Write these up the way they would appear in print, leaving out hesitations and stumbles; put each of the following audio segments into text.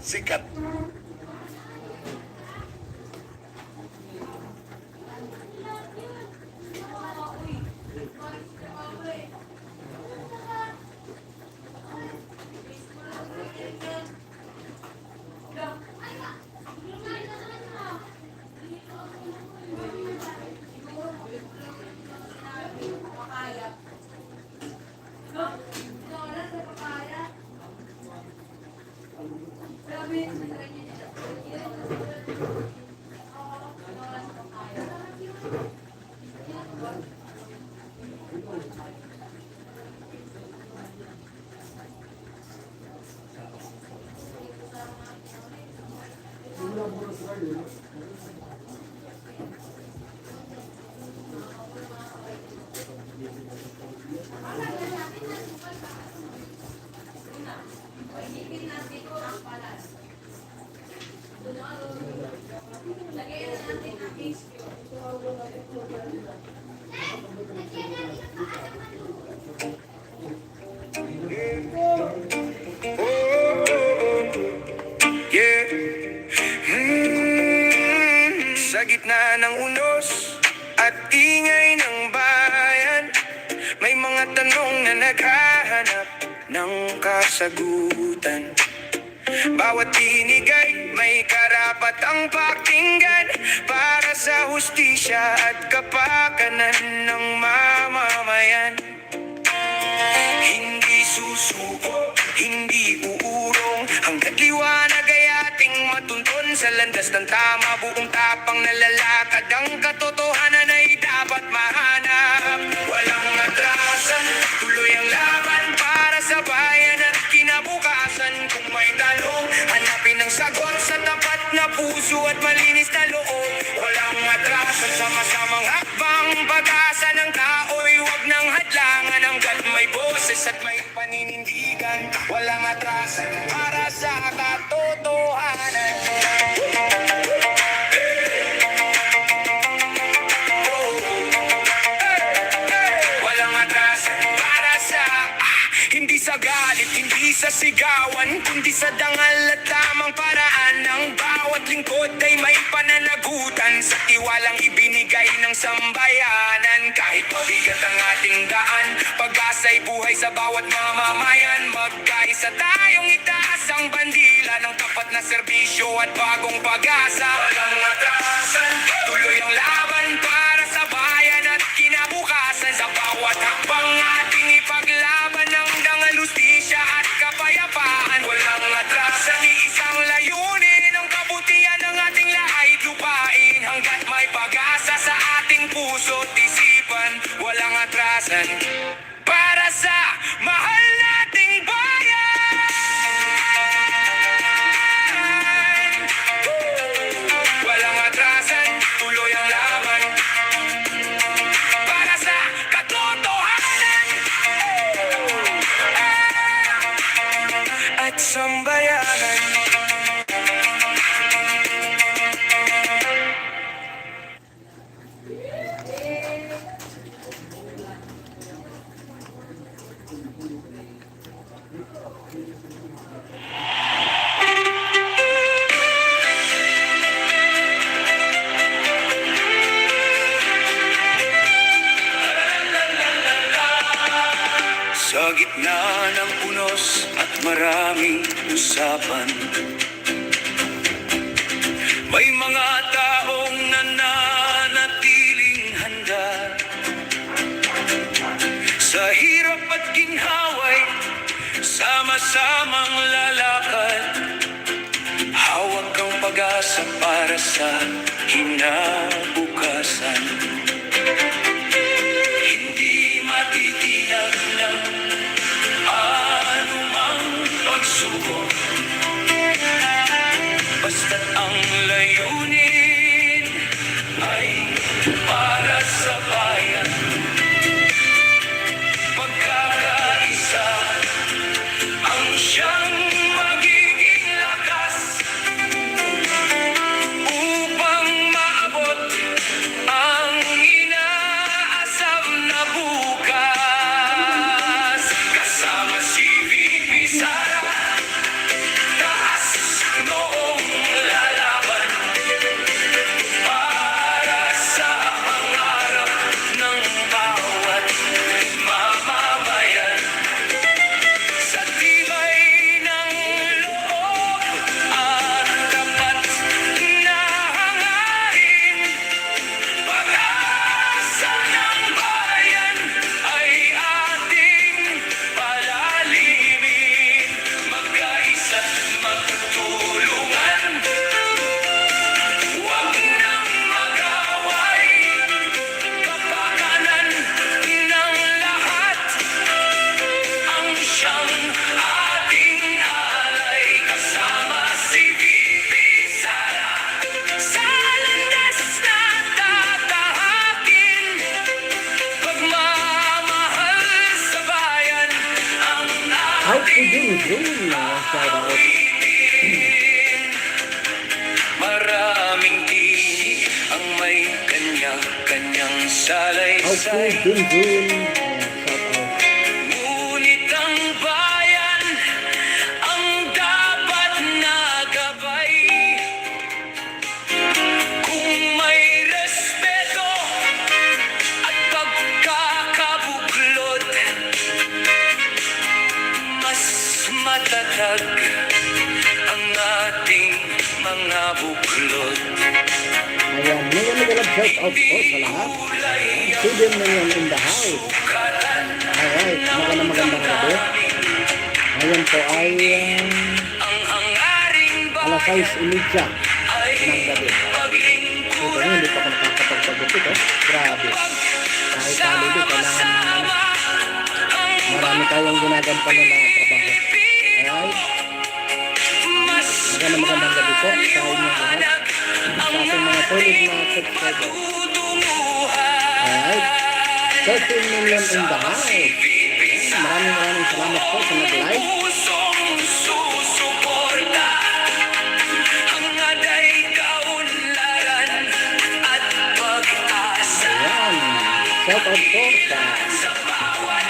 Sikat. Sa gitna ng unos at ingay ng bayan, may mga tanong na naghahanap ng kasagutan. Bawat tinig ay may karapatang pakinggan para sa hustisya at kapakanan ng mamamayan. Hindi susuko, hindi uurong, hanggat liwanag ay ating matunton sa landas ng tama. Buong tapang nalalakad, ang katotohanan ay dapat mahanap. Walang atrasan, tuloy ang laban para sa bayan at kinabukasan. Kung may talong, hanapin ang sagot sa tapat na puso at malinis na loob. Walang atrasan, sama-samang hakbang, pag-asa ng tao'y huwag nang hadlangan. Hanggat may boses at may paninindigan, walang atrasan para sa katotohanan. Walang atrasan para sa hindi sa galit, hindi sa sigawan, kundi sa dangal at tamang paraan. Ang bawat lingkod ay may pananagutan sa tiwalang ibinigay ng sambayanan. Kahit mabigat ang ating daan, pag-asa'y buhay sa bawat mamamayan. Magkaisa tayong itaas ang bandila ng tapat na serbisyo at bagong pag-asa. Walang atrasan, tuloy ang laban para sa bayan at kinabukasan. Sa bawat hakbang ating ipaglaban ng dangal, hustisya at kapayapaan. Walang atrasan, iisang layunin ang kabutihan ng ating lahit lupain. Hanggat may pag-asa sa ating puso't isipan, walang atrasan para sa mahal nating bayan. Walang atrasan, tuloy ang laban para sa katotohanan at sambayanan. Sa gitna ng unos at maraming usapan, may mga taong nananatiling handa. Sa hirap at ginhaway, sama-samang lalakad. Hawak ang pag-asa para sa kinabukasan. Hindi matitinag ng anumang pagsubok, basta't ang layunin ay para sa bayan. Pagkakaisa ang siyang magiging lakas upang maabot salaysay. Junjun. Shout out. Ngunit ang bayan ang dapat na gabay. Kung may respeto at pagkakabuklod, mas matatag ang ating mga buklod. Ayan, mega love shout out po sa lahat. Student na yan in the house. Alright, magandang gabi. Ngayon po ay alas 6:30 ng gabi. Ito nga, hindi pa ako nakakapagpagupit eh. Grabe. Kahit holiday, kailangan marami tayong ginagampanan na trabaho. Alright. Magandang gabi po sa inyong lahat. Sa ating mga solid na subscriber. Alright. 13 million in the house. Maraming salamat po sa nag-like. Ayan. Shout out po sa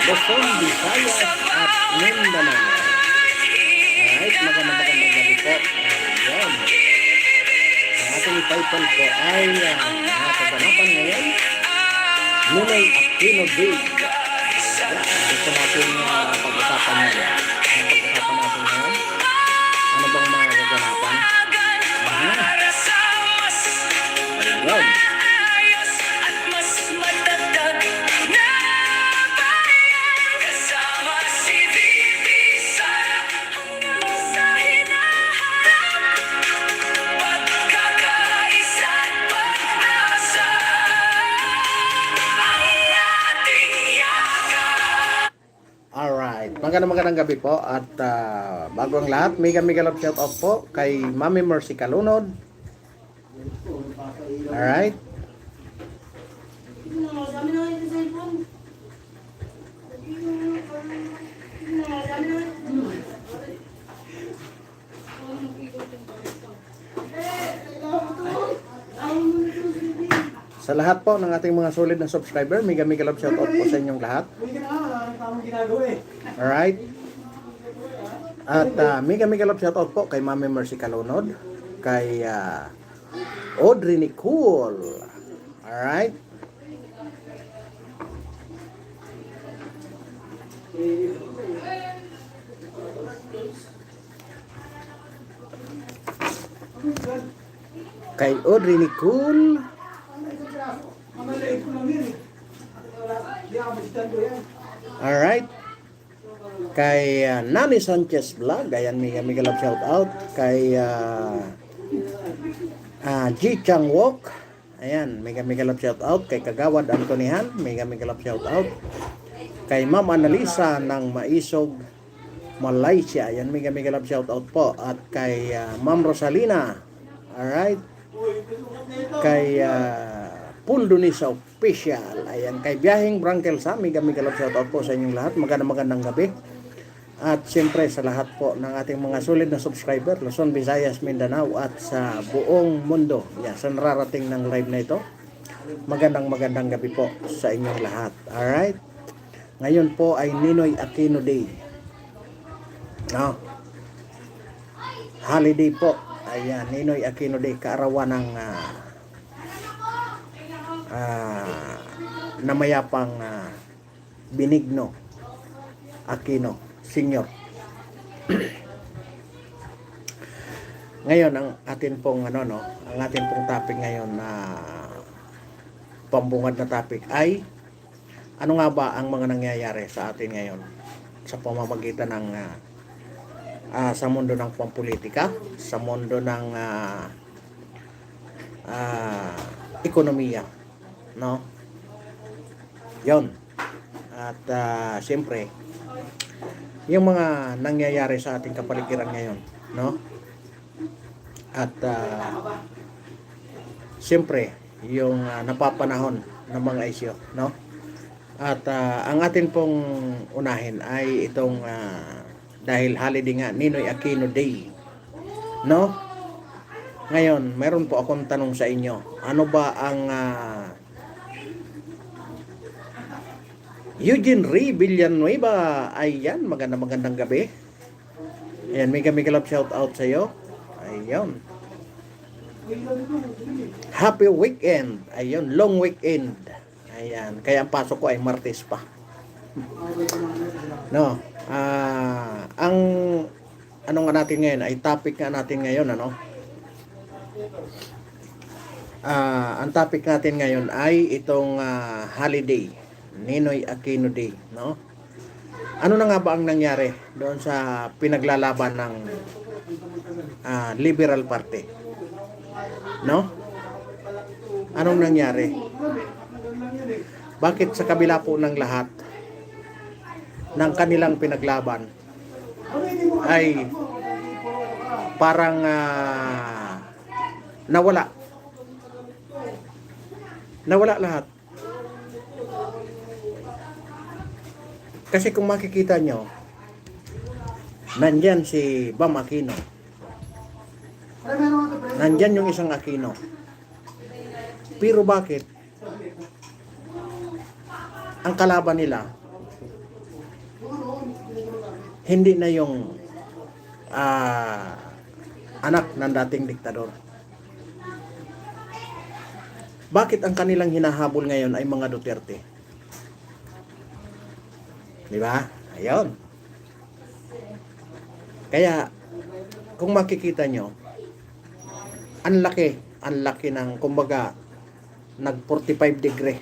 Luzon, Visayas at Mindanao. Alright. Magandang gabi po. Ayan. Ang ating title po ay nakaganapan ngayon. Ninoy Aquino Day. Gusto natin pag-usapan natin. Ang pag-usapan natin ngayon. Ano bang mga kaganapan? Ayun. Alright, magandang gabi po at bago ang lahat, mega love shout out po kay Mami Mercy Kalunod. Alright. Sa lahat po ng ating mga solid na subscriber, mega love shout out po sa inyong lahat. Alright. At mega love shout out po kay Mami Mercy Kalunod, kay Audrey Nicole. Alright. Kay Audrey Nicole. Alright. Kay Nani Sanchez Vlog, ayan, mega love shout out. Kay G Chang Wok, ayan, mega love shout out. Kay Kagawad Antonihan, mega love shout out. Kay Ma'am Annalisa ng Maisog, Malaysia, ayan, mega love shout out po. At kay Ma'am Rosalina, alright. Kay Puldonis Official, ayan, kay Biyaheng Brankel sa mega love shout out po sa inyong lahat. Magandang gabi. At siyempre sa lahat po ng ating mga solid na subscriber, Luzon, Visayas, Mindanao at sa buong mundo. Yan, sa nararating ng live na ito. Magandang gabi po sa inyong lahat. Alright? Ngayon po ay Ninoy Aquino Day. No? Holiday po. Ayan, Ninoy Aquino Day, kaarawan ng namayapang Benigno Aquino Senior. Ngayon ang atin pong ang atin pong topic ngayon na pambungad na topic ay ano nga ba ang mga nangyayari sa atin ngayon sa pamamagitan ng sa mundo ng pampolitika, sa mundo ng ekonomiya, no? Yon. At siyempre yung mga nangyayari sa ating kapaligiran ngayon, no? At siyempre yung napapanahon ng mga isyu, no? At ang atin pong unahin ay itong dahil holiday nga, Ninoy Aquino Day, no? Ngayon, meron po akong tanong sa inyo. Ano ba ang Eugene Ray Villanueva. Ayan, magandang gabi. Ayan, mega love shout out sa iyo. Ayun. Happy weekend. Ayun, long weekend. Ayan, kaya ang pasok ko ay Martes pa. No. Ang ano nga natin ngayon ay topic nga natin ngayon, ano? Ang topic natin ngayon ay itong holiday, Ninoy Aquino Day, no? Ano na nga ba ang nangyari doon sa pinaglalaban ng Liberal Party? No? Anong nangyari? Bakit sa kabila po ng lahat ng kanilang pinaglaban ay parang nawala lahat? Kasi kung makikita nyo, nandyan si Bam Aquino, nandyan yung isang Aquino, pero bakit ang kalaban nila hindi na yung anak ng dating diktador? Bakit ang kanilang hinahabol ngayon ay mga Duterte? Di ba? Ayun. Kaya, kung makikita nyo, ang laki ng, kumbaga, nag 45 degree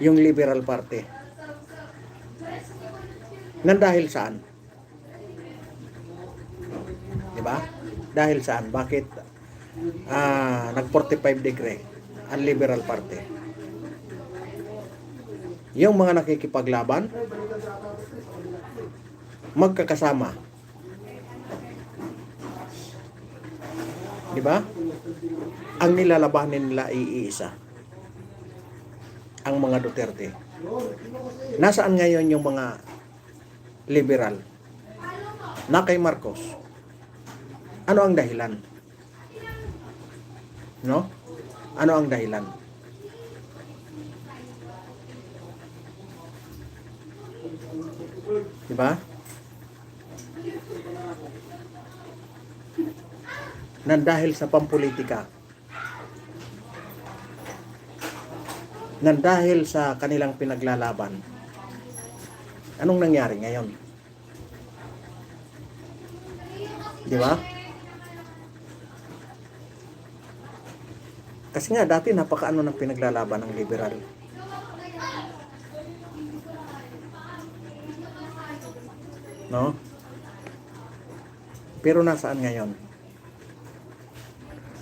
yung Liberal Party. Nang dahil saan? Di ba? Dahil saan? Bakit nag 45 degree ang Liberal Party? Yung mga nakikipaglaban magkakasama, di ba? Ang nilalabanin nila ay iisa, ang mga Duterte. Nasaan ngayon yung mga liberal na kay Marcos? Ano ang dahilan? No? Ano ang dahilan? Diba? Nang dahil sa pampolitika, nang dahil sa kanilang pinaglalaban, anong nangyari ngayon? Diba? Kasi nga dati napakaano ng pinaglalaban ng liberal. No? Pero nasaan ngayon?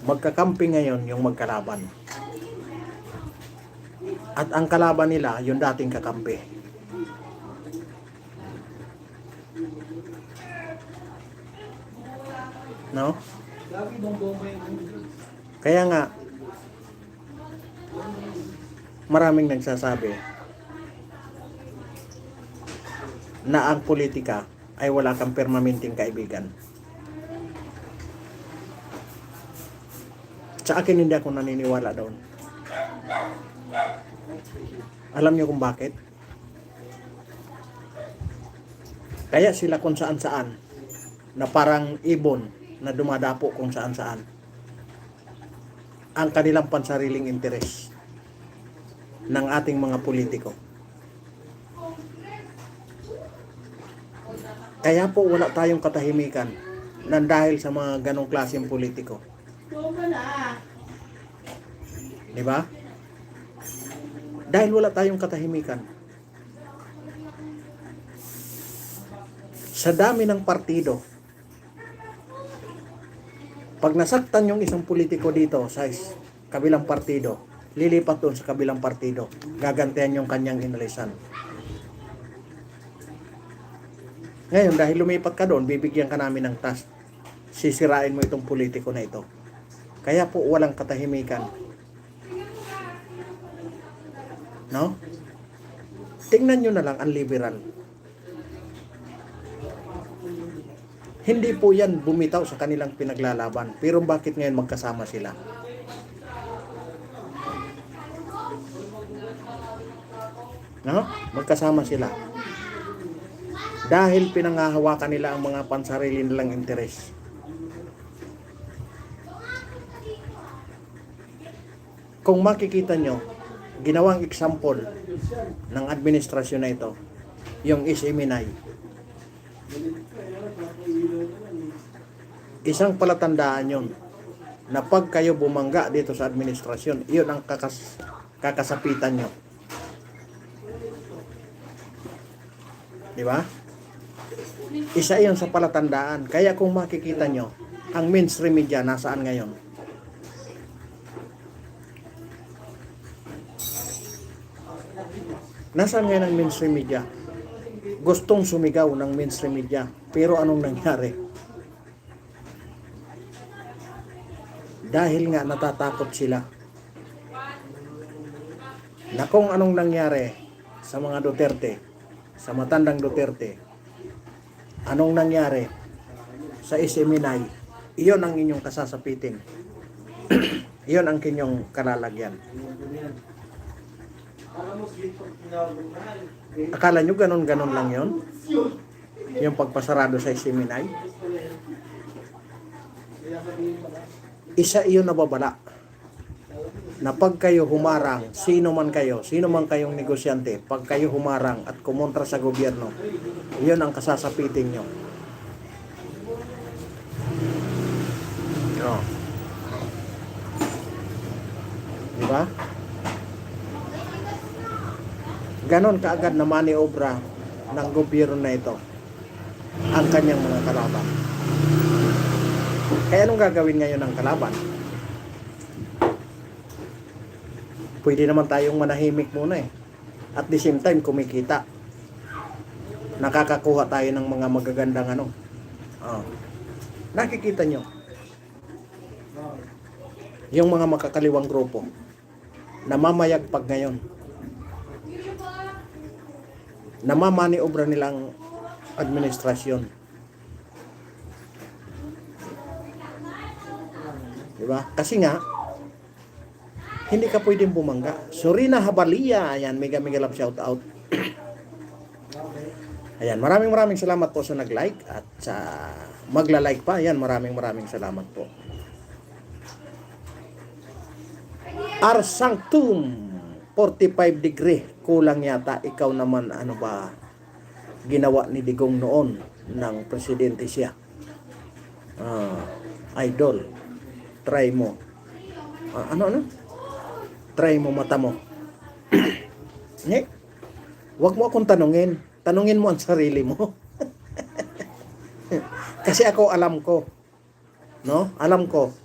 Magkakampi ngayon yung magkalaban. At ang kalaban nila, yung dating kakampi. No? Kaya nga, maraming nagsasabi na ang politika ay wala kang permanenteng kaibigan. Sa akin, hindi ako naniniwala doon. Alam niyo kung bakit? Kaya sila kung saan-saan, na parang ibon na dumadapo kung saan-saan, ang kanilang pansariling interes ng ating mga politiko. Kaya po wala tayong katahimikan nang dahil sa mga ganong klaseng politiko. Di ba? Dahil wala tayong katahimikan. Sa dami ng partido, pag nasaktan yung isang politiko dito sa kabilang partido, lilipat doon sa kabilang partido, gagantihan yung kanyang inalisan. Ngayon, dahil lumipat ka doon, bibigyan ka namin ng task. Sisirain mo itong politiko na ito. Kaya po walang katahimikan. No? Tingnan nyo na lang ang liberal. Hindi po yan bumitaw sa kanilang pinaglalaban. Pero bakit ngayon magkasama sila? No? Magkasama sila. Dahil pinangahawakan nila ang mga pansarili nilang interes. Kung makikita nyo, ginawang example ng administrasyon na ito, yung SMNI. Isang palatandaan yun na pag kayo bumangga dito sa administrasyon, yun ang kakasapitan nyo. Di ba? Isa yun sa palatandaan. Kaya kung makikita nyo, ang mainstream media nasaan ngayon? Nasaan ngayon ang mainstream media? Gustong sumigaw ng mainstream media. Pero anong nangyari? Dahil nga natatakot sila. Na kung anong nangyari sa mga Duterte, sa matandang Duterte, anong nangyari sa SMNI, iyon ang inyong kasasapitin. Iyon ang inyong kalalagyan. Akala nyo ganon-ganon lang yon? Yung pagpasarado sa SMNI? Isa iyon na babala na pag kayo humarang, sino man kayong negosyante, pag kayo humarang at kumontra sa gobyerno, iyon ang kasasapitin nyo. No. Diba? Ganon kaagad na maniobra ng gobyerno na ito ang kanyang mga kalaban. Kaya anong gagawin ngayon ng kalaban? Pwede naman tayong manahimik muna eh. At the same time, kumikita. Nakakakuha tayo ng mga magagandang ano. Nakikita nyo. Yung mga makakaliwang grupo. Namamayagpag ngayon. Namamaniobra nilang administrasyon. Diba? Kasi nga, hindi ka pwedeng bumangga. Sorina Habalia, ayan, mega love shout out. Ayan, maraming salamat po sa nag-like at sa magla-like pa. Ayan, maraming salamat po. Arsangtum 45 degree, kulang yata. Ikaw naman, ano ba ginawa ni Digong noon ng presidente siya? Idol, try mo. Ano? Try mo mata mo. Wag mo akong tanungin. Tanungin mo ang sarili mo. Kasi ako alam ko. No? Alam ko.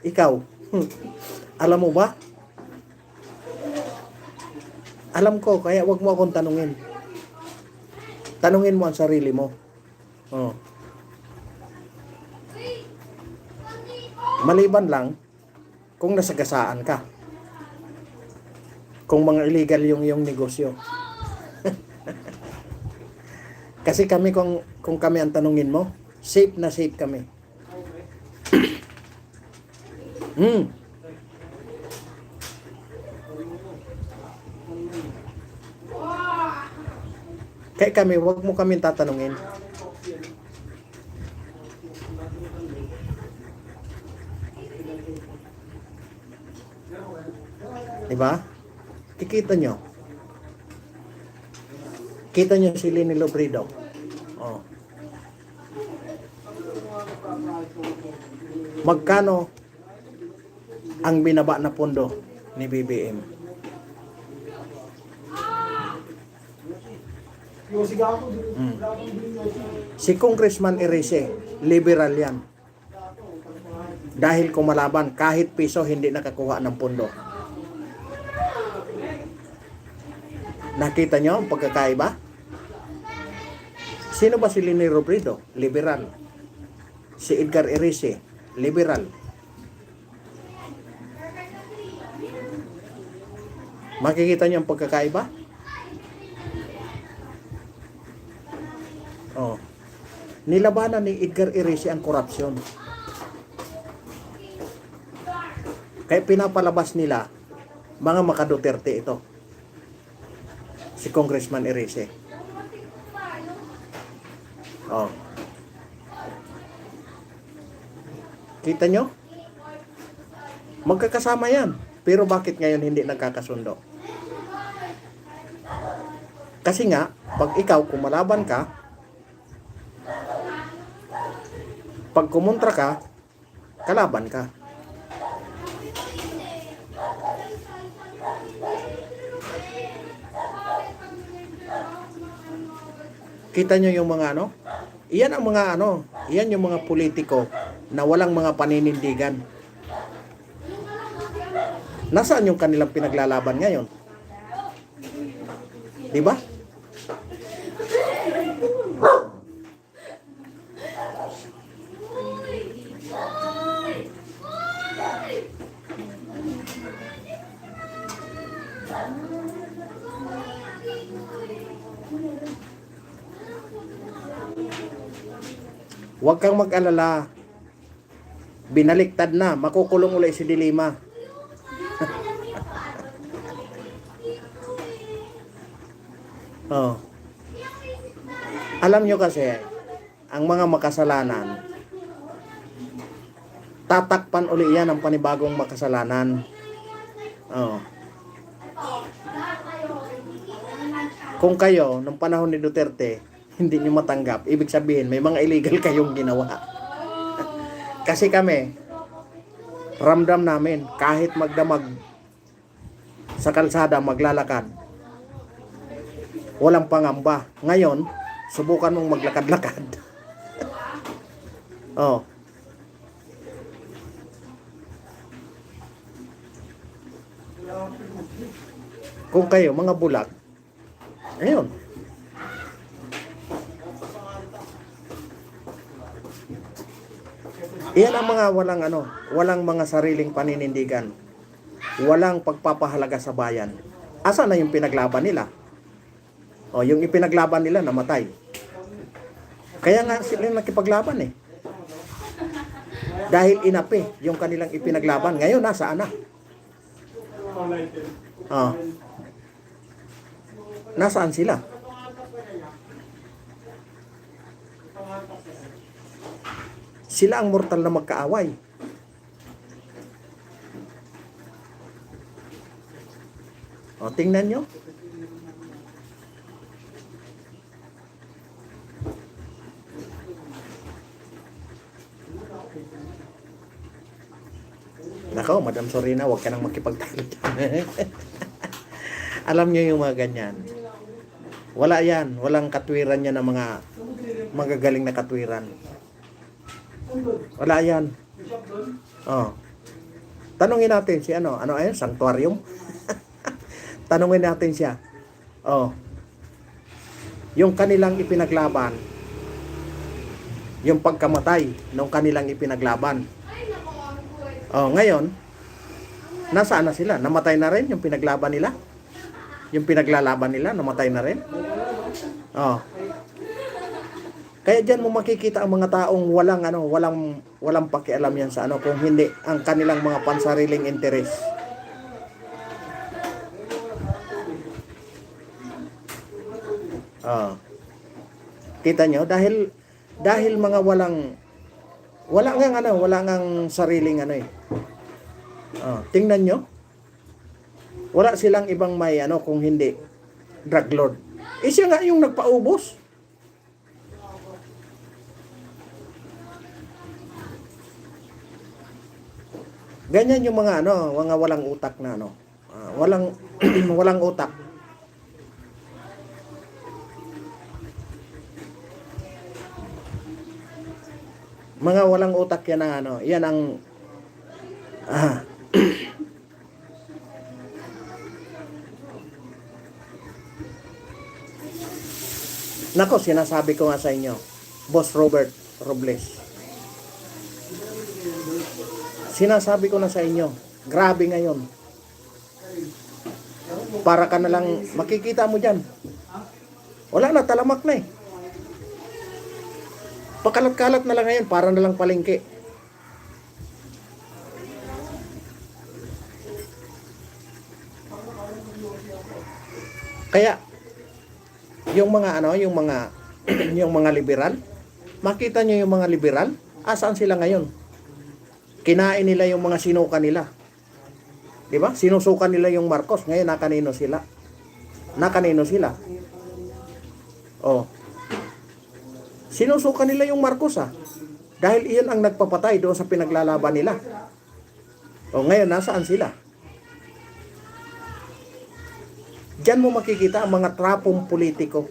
Ikaw. Alam mo ba? Alam ko, kaya wag mo akong tanungin. Tanungin mo ang sarili mo. Maliban lang kung nasagasaan ka. Kung mga illegal yung negosyo. Kasi kami, kung kami ang tanungin mo, safe na safe kami. Kaya kami, wag mo kami tatanungin. Diba? Kikita nyo. Kita nyo si Leni Robredo. Magkano ang binaba na pondo ni BBM? Si Congressman Erese, liberal yan. Dahil kumalaban, kahit piso hindi nakakuha ng pondo. Nakita nyo ang pagkakaiba? Sino ba si Leni Robredo? Liberal. Si Edgar Erese, liberal. Makikita nyo ang pagkakaiba? Nilabanan ni Edgar Erese ang korupsyon. Kaya pinapalabas nila mga maka-Duterte ito. Si Congressman Erice. Oh. Kita nyo? Magkakasama yan. Pero bakit ngayon hindi nagkakasundo? Kasi nga, pag ikaw kumalaban ka, pag kumontra ka, kalaban ka. Kita nyo yung mga ano? Iyan ang mga ano, iyan yung mga politiko na walang mga paninindigan. Nasaan yung kanilang pinaglalaban ngayon? Di ba? Huwag kang mag-alala. Binaliktad na. Makukulong ulit si Dilima. Oh. Alam nyo kasi, ang mga makasalanan, tatakpan uli yan ang panibagong makasalanan. Oh. Kung kayo, nung panahon ni Duterte, hindi nyo matanggap, ibig sabihin, may mga illegal kayong ginawa. Kasi kami, ramdam namin, kahit magdamag sa kalsada, maglalakad, walang pangamba. Ngayon, subukan mong maglakad-lakad. Oh. Kung kayo, mga bulag, ayun. Iyan ang mga walang mga sariling paninindigan. Walang pagpapahalaga sa bayan. Asa na yung pinaglaban nila? O, yung ipinaglaban nila, namatay. Kaya nga sila nakipaglaban eh. Dahil inapi yung kanilang ipinaglaban. Ngayon, nasaan na? O. Nasaan sila? Sila ang mortal na magkaaway. O, tingnan nyo. Nako, Madam Sorina, huwag ka nang makipagtalo. Alam nyo yung mga ganyan. Wala yan. Walang katwiran yan ng mga magagaling na katwiran. Wala yan. Oh. Tanungin natin si ano ayun, sanctuarium. Tanungin natin siya. Oh. Yung kanilang ipinaglaban, yung pagkamatay ng kanilang ipinaglaban. Oh, ngayon, nasaan na sila? Namatay na rin yung pinaglaban nila? Yung pinaglalaban nila, namatay na rin? Oh. Kaya diyan mo makikita ang mga taong walang pakialam yan sa kung hindi ang kanilang mga pansariling interes. Oh. Kita nyo, dahil mga wala ngang sariling Oh, tingnan nyo. Wala silang ibang may kung hindi drug lord. Siya nga yung nagpaubos. Ganyan yung mga mga walang utak na walang walang utak. Mga walang utak yan yan ang Nako, sinasabi ko nga sa inyo, Boss Robert Robles. Sinasabi ko na sa inyo, grabe ngayon. Para ka na lang, makikita mo dyan. Wala na, talamak na eh. Pakalat-kalat na lang ngayon, para na lang palengke. Kaya, Yung mga ano, yung mga yung mga liberal, makita nyo yung mga liberal, asaan sila ngayon? Kinain nila yung mga sinuka nila. 'Di ba? Sinusukan nila yung Marcos, ngayon nakanino sila? Nakanino sila? Oh. Sinusukan nila yung Marcos dahil iyon ang nagpapatay doon sa pinaglalaban nila. O ngayon, nasaan sila? Diyan mo makikita ang mga trapong politiko.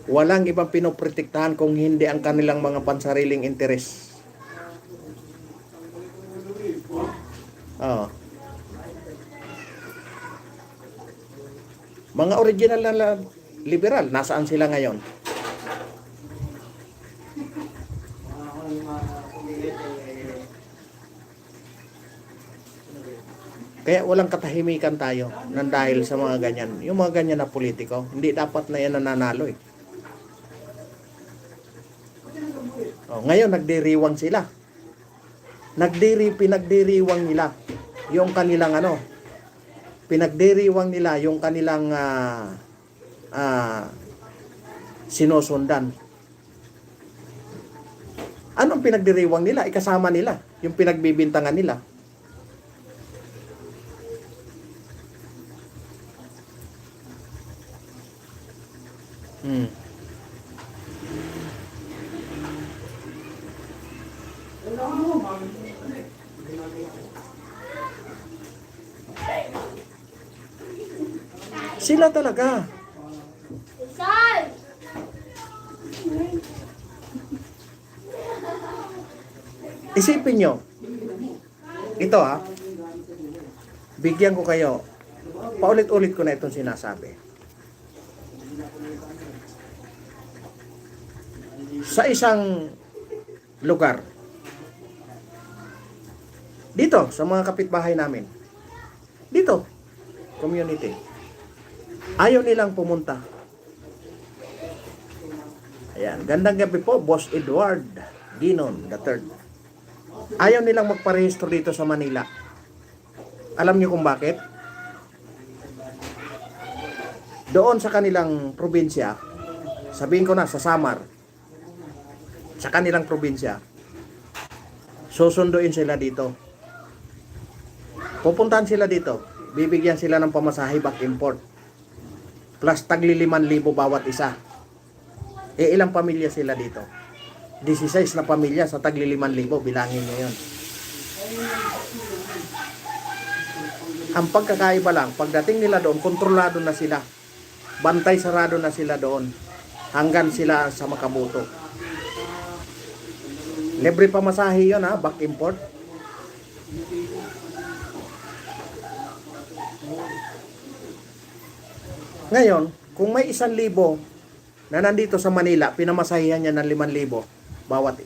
Walang ibang pinoprotektahan kung hindi ang kanilang mga pansariling interes. Oh. Mga original na liberal, nasaan sila ngayon? Kaya walang katahimikan tayo nang dahil sa mga ganyan. Yung mga ganyan na politiko, hindi dapat na yan nananalo eh. Oh, ngayon nagdiriwang sila. Pinagdiriwang nila yung kanilang ano. Pinagdiriwang nila yung kanilang sinusundan. Anong pinagdiriwang nila? Ikasama nila yung pinagbibintangan nila. Sila talaga. Isipin nyo, ito bigyan ko kayo, paulit-ulit ko na itong sinasabi. Sa isang lugar, dito, sa mga kapitbahay namin, dito, community, ayaw nilang pumunta. Ayan, gandang gabi po, Boss Edward Ginon III. Ayaw nilang magparehistro dito sa Manila. Alam niyo kung bakit? Doon sa kanilang probinsya, sabihin ko na sa Samar, sa kanilang probinsya, susunduin sila dito. Pupuntahan sila dito. Bibigyan sila ng pamasahe back import. Plus tagli 5,000 bawat isa. Ilang pamilya sila dito? 16 na pamilya sa tagli 5,000. Bilangin nyo yun. Ang pagkakaiba lang, pagdating nila doon, kontrolado na sila. Bantay sarado na sila doon. Hanggang sila sa Makabuto. Libre pamasahe yun back import. Ngayon, kung may 1,000 na nandito sa Manila, pinamasahihan niya ng 5,000 bawat.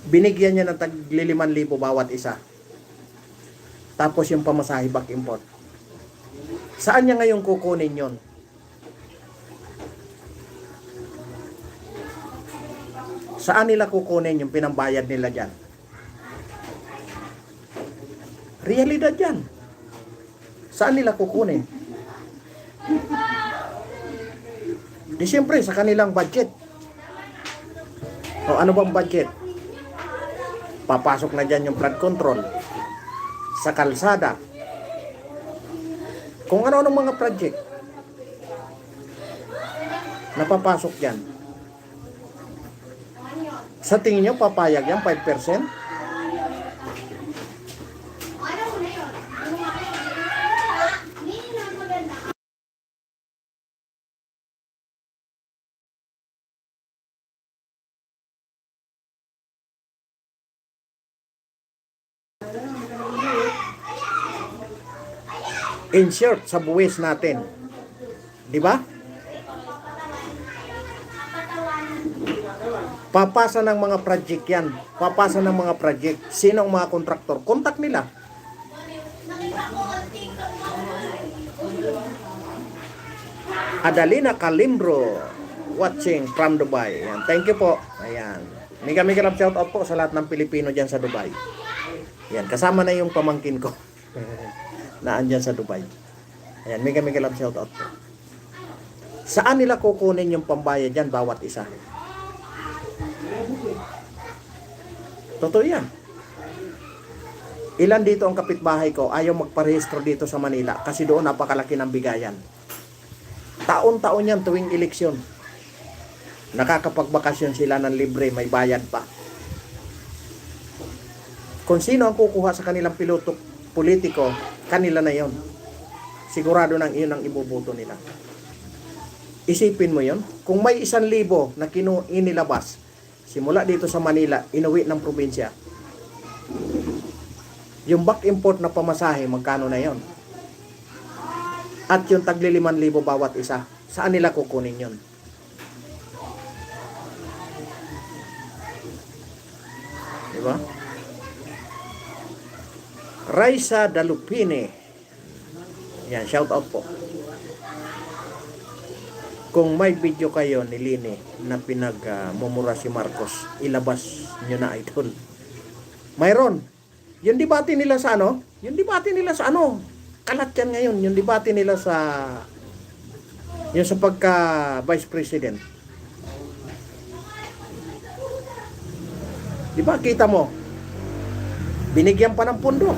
Binigyan niya ng tagli 5,000 bawat isa. Tapos yung pamasahe back import. Saan niya ngayon kukunin yon? Saan nila kukunin yung pinambayad nila dyan? Realidad yan. Saan nila kukunin? Di siyempre sa kanilang budget. O ano bang budget? Papasok na dyan yung flood control sa kalsada. Kung ano-ano mga project napapasok dyan. Sa tingin nyo, papayag yan 5%? In short, sa buwis natin. Di ba? Papasa ng mga project yan. Papasa ng mga project. Sino ang mga kontraktor? Kontak nila. Adalina Calimbro watching from Dubai. Ayan. Thank you po. Ayan. Mega love shout out po sa lahat ng Pilipino dyan sa Dubai. Ayan. Kasama na yung pamangkin ko. Na andyan sa Dubai. Ayan, mega mega love shout out po. Saan nila kukunin yung pambayad yan bawat isa? Totoo yan. Ilan dito ang kapitbahay ko ayaw magparehistro dito sa Manila kasi doon napakalaki ng bigayan. Taon-taon yan tuwing eleksyon. Nakakapagbakasyon sila ng libre, may bayad pa. Kung sino ang kukuha sa kanilang piloto politiko, kanila na yon. Sigurado nang iyon ang ibubuto nila. Isipin mo yon. Kung may 1,000 na inilabas, simula dito sa Manila, inuwi ng probinsya, yung back import na pamasahe, magkano na yon? At yung tagli 5,000 bawat isa, saan nila kukunin yon? Diba? Raisa Dalupine. Yan, shout out po. Kung may video kayo ni Lini na pinagmumura si Marcos, ilabas nyo na, idol. Mayroon. Yung debate nila sa ano? Yung debate nila sa ano? Kalat yan ngayon. Yung debate nila sa yung sa pagka Vice President. Di ba? Kita mo. Binigyan pa ng pundo.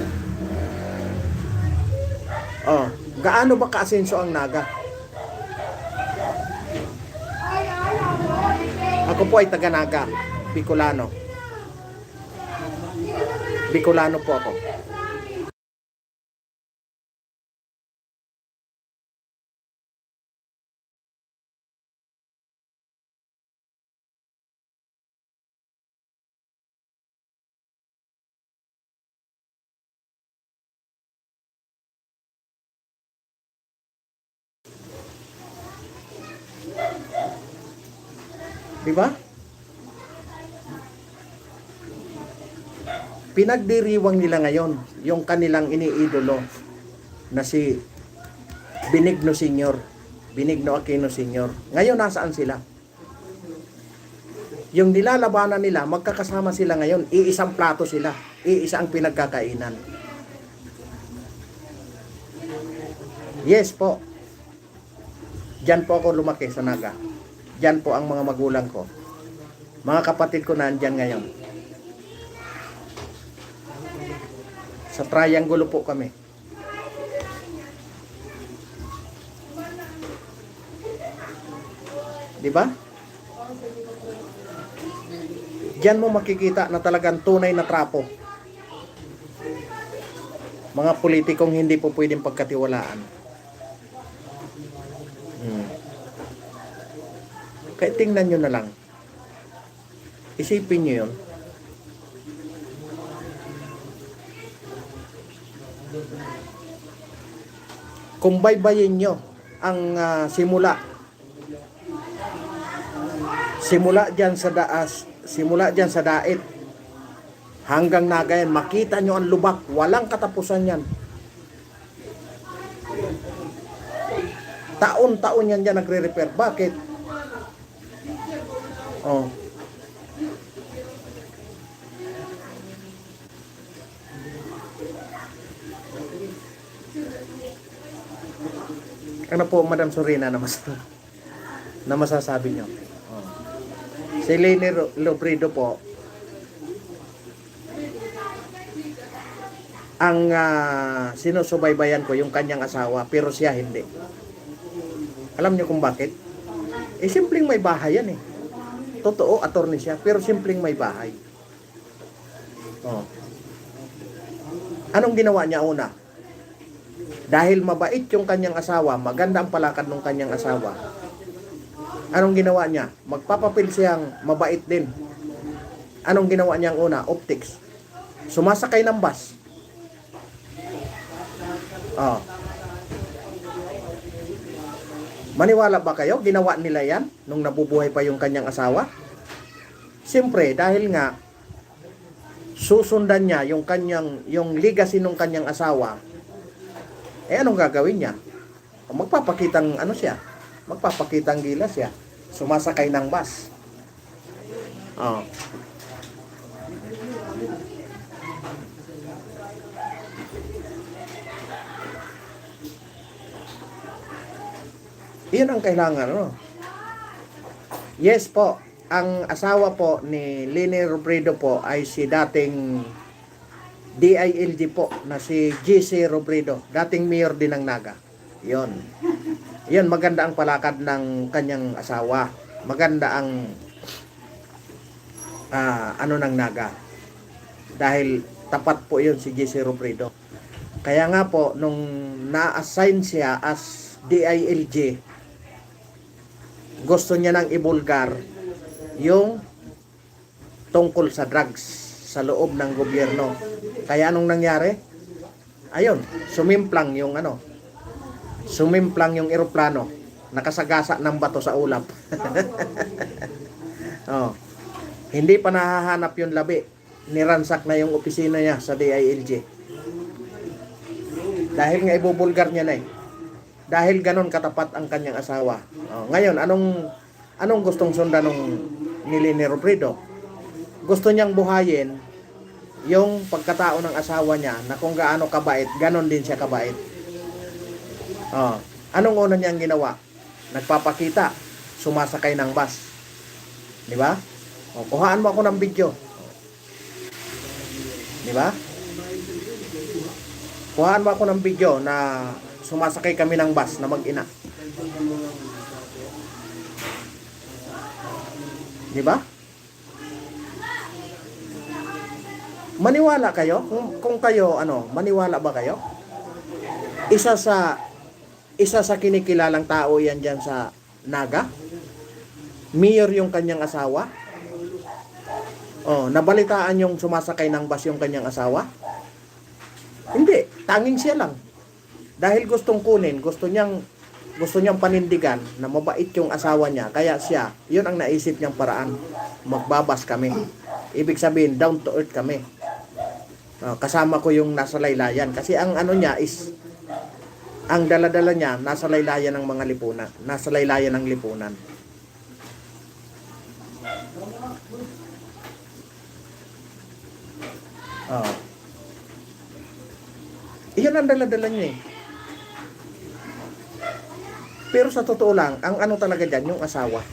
Oh, gaano ba kaasenso ang Naga? Ako po ay taga Naga, Bicolano. Bicolano po ako. Diba? Pinagdiriwang nila ngayon yung kanilang iniidolo na si Benigno Sr., Benigno Aquino Sr. Ngayon nasaan sila? Yung nilalabanan nila, magkakasama sila ngayon, iisang plato sila, iisang pinagkakainan. Yes po. Diyan po ako lumaki sa Naga. Diyan po ang mga magulang ko. Mga kapatid ko nandyan ngayon. Sa triangulo po kami. Di ba? Diyan mo makikita na talagang tunay na trapo. Mga politikong hindi po pwedeng pagkatiwalaan. Kaya tingnan nyo na lang. Isipin nyo yun. Kung baybayin nyo ang simula dyan sa Dait hanggang Nagayan, makita nyo ang lubak, walang katapusan yan. Taon-taon yan dyan nagre-repair. Bakit? Oh. Ano po, Madam Sorina, na masasabi nyo? Oh. Si Leni Loprido po, ang sinusubaybayan ko yung kanyang asawa, pero siya hindi. Alam niyo kung bakit? Simpleng may bahay yan eh. Totoo, attorney siya, pero simpleng may bahay. Oh. Anong ginawa niya una? Dahil mabait yung kanyang asawa, maganda ang palakad ng kanyang asawa. Anong ginawa niya? Magpapapil siyang mabait din. Anong ginawa niyang una? Optics. Sumasakay ng bus. Oh. Maniwala ba kayo? Ginawa nila yan nung nabubuhay pa yung kanyang asawa? Siyempre, dahil nga susundan niya yung legacy ng kanyang asawa, anong gagawin niya? Magpapakitang magpapakitang gilas siya. Sumasakay ng bus. Oh. Iyon ang kailangan, no? Yes po, ang asawa po ni Leni Robredo po ay si dating DILG po na si GC Robredo, dating mayor din ng Naga. Yon. Yon, maganda ang palakad ng kanyang asawa. Maganda ang ano ng Naga. Dahil tapat po yon si GC Robredo. Kaya nga po, nung na-assign siya as DILG, gusto niya nang ibulgar yung tungkol sa drugs sa loob ng gobyerno. Kaya anong nangyari? Ayun, sumimplang yung eroplano, nakasagasa ng bato sa ulap. Oh. Hindi pa nahahanap yung labi. Niransak na yung opisina niya sa DILG. Dahil nga ibubulgar niya na eh. Dahil ganon katapat ang kanyang asawa. Oh, ngayon, anong gustong sundan ni Leni Robredo? Gusto niyang buhayin yung pagkatao ng asawa niya na kung gaano kabait, ganon din siya kabait. Oh, anong una niyang ginawa? Nagpapakita, sumasakay ng bus. Di ba? Oh, kuhaan mo ako ng video. Di ba? Kuhaan mo ako ng video na sumasakay kami ng bus na mag-ina. Di ba? Maniwala kayo? Kung kayo, maniwala ba kayo? Isa sa kinikilalang tao yan dyan sa Naga. Mayor yung kanyang asawa. Oh, nabalitaan yung sumasakay ng bus yung kanyang asawa? Hindi, tanging siya lang. Dahil gustong kunin, gusto niyang panindigan na mabait yung asawa niya. Kaya siya, yun ang naisip niyang paraan. Magbabas kami. Ibig sabihin, down to earth kami. Kasama ko yung nasa laylayan. Kasi ang niya is, ang daladala niya, nasa laylayan ng mga lipunan. Nasa laylayan ng lipunan. Oh. Iyon ang daladala niya eh. Pero sa totoo lang, ang talaga dyan, yung asawa.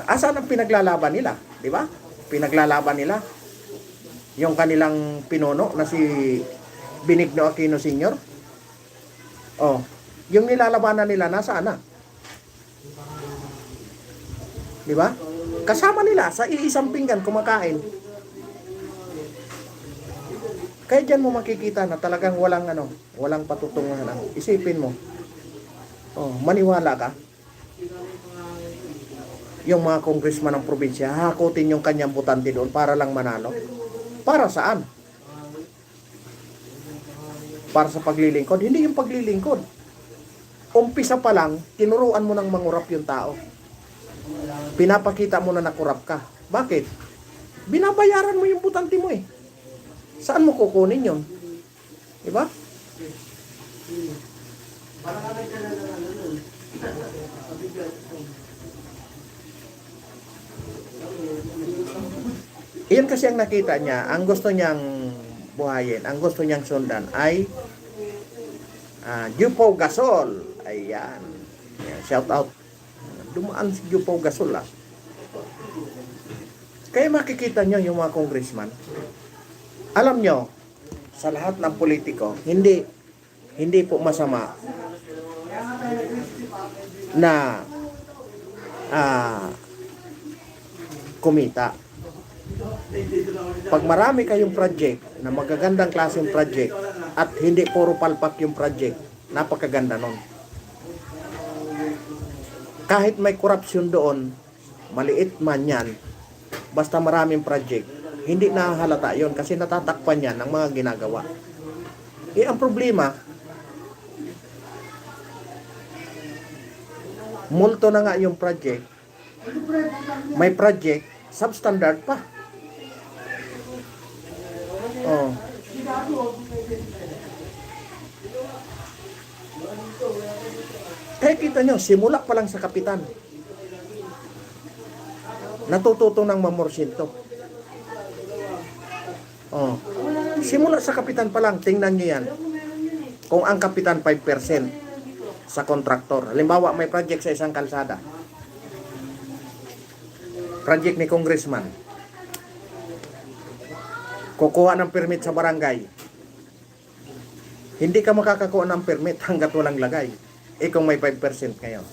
Asan ang pinaglalaban nila? Di ba? Pinaglalaban nila. Yung kanilang pinuno na si Benigno Aquino Sr. Oh, yung nilalabanan nila, nasaan na? Di ba? Kasama nila sa iisang pinggan kumakain. Kaya dyan mo makikita na talagang walang patutunguhan. Isipin mo. Oh, maniwala ka. Yung mga congressman ng probinsya, hakutin yung kanyang butante doon para lang manalo. Para saan? Para sa paglilingkod? Hindi yung paglilingkod. Umpisa pa lang, tinuruan mo ng mangurap yung tao. Pinapakita mo na nakurap ka. Bakit? Binabayaran mo yung butante mo eh. Saan mo kukunin yun? Diba? Iyon kasi ang nakita niya. Ang gusto niyang buhayin, ang gusto niyang sundan ay Jupo Gasol. Ayan. Shout out. Dumaan si Jupo Gasol lah. Kaya makikita niyo yung mga congressman. Alam nyo, sa lahat ng politiko, hindi po masama na kumita. Pag marami kayong project na magagandang klaseng project at hindi puro palpak yung project, napakaganda nun. Kahit may korupsyon doon, maliit man yan, basta maraming project, hindi nahahalata yon kasi natatakpan yan ng mga ginagawa. Ang problema, multo na nga yung project, may project, substandard pa. Oh. Kaya kita nyo, simula pa lang sa kapitan, natututo ng mamorsinto. Oh. Simula sa kapitan pa lang, tingnan nyo yan. Kung ang kapitan 5% sa kontraktor. Halimbawa, may project sa isang kalsada. Project ni congressman. Kukuha ng permit sa barangay. Hindi ka makakakuha ng permit hanggat walang lagay. Kung may 5% ngayon.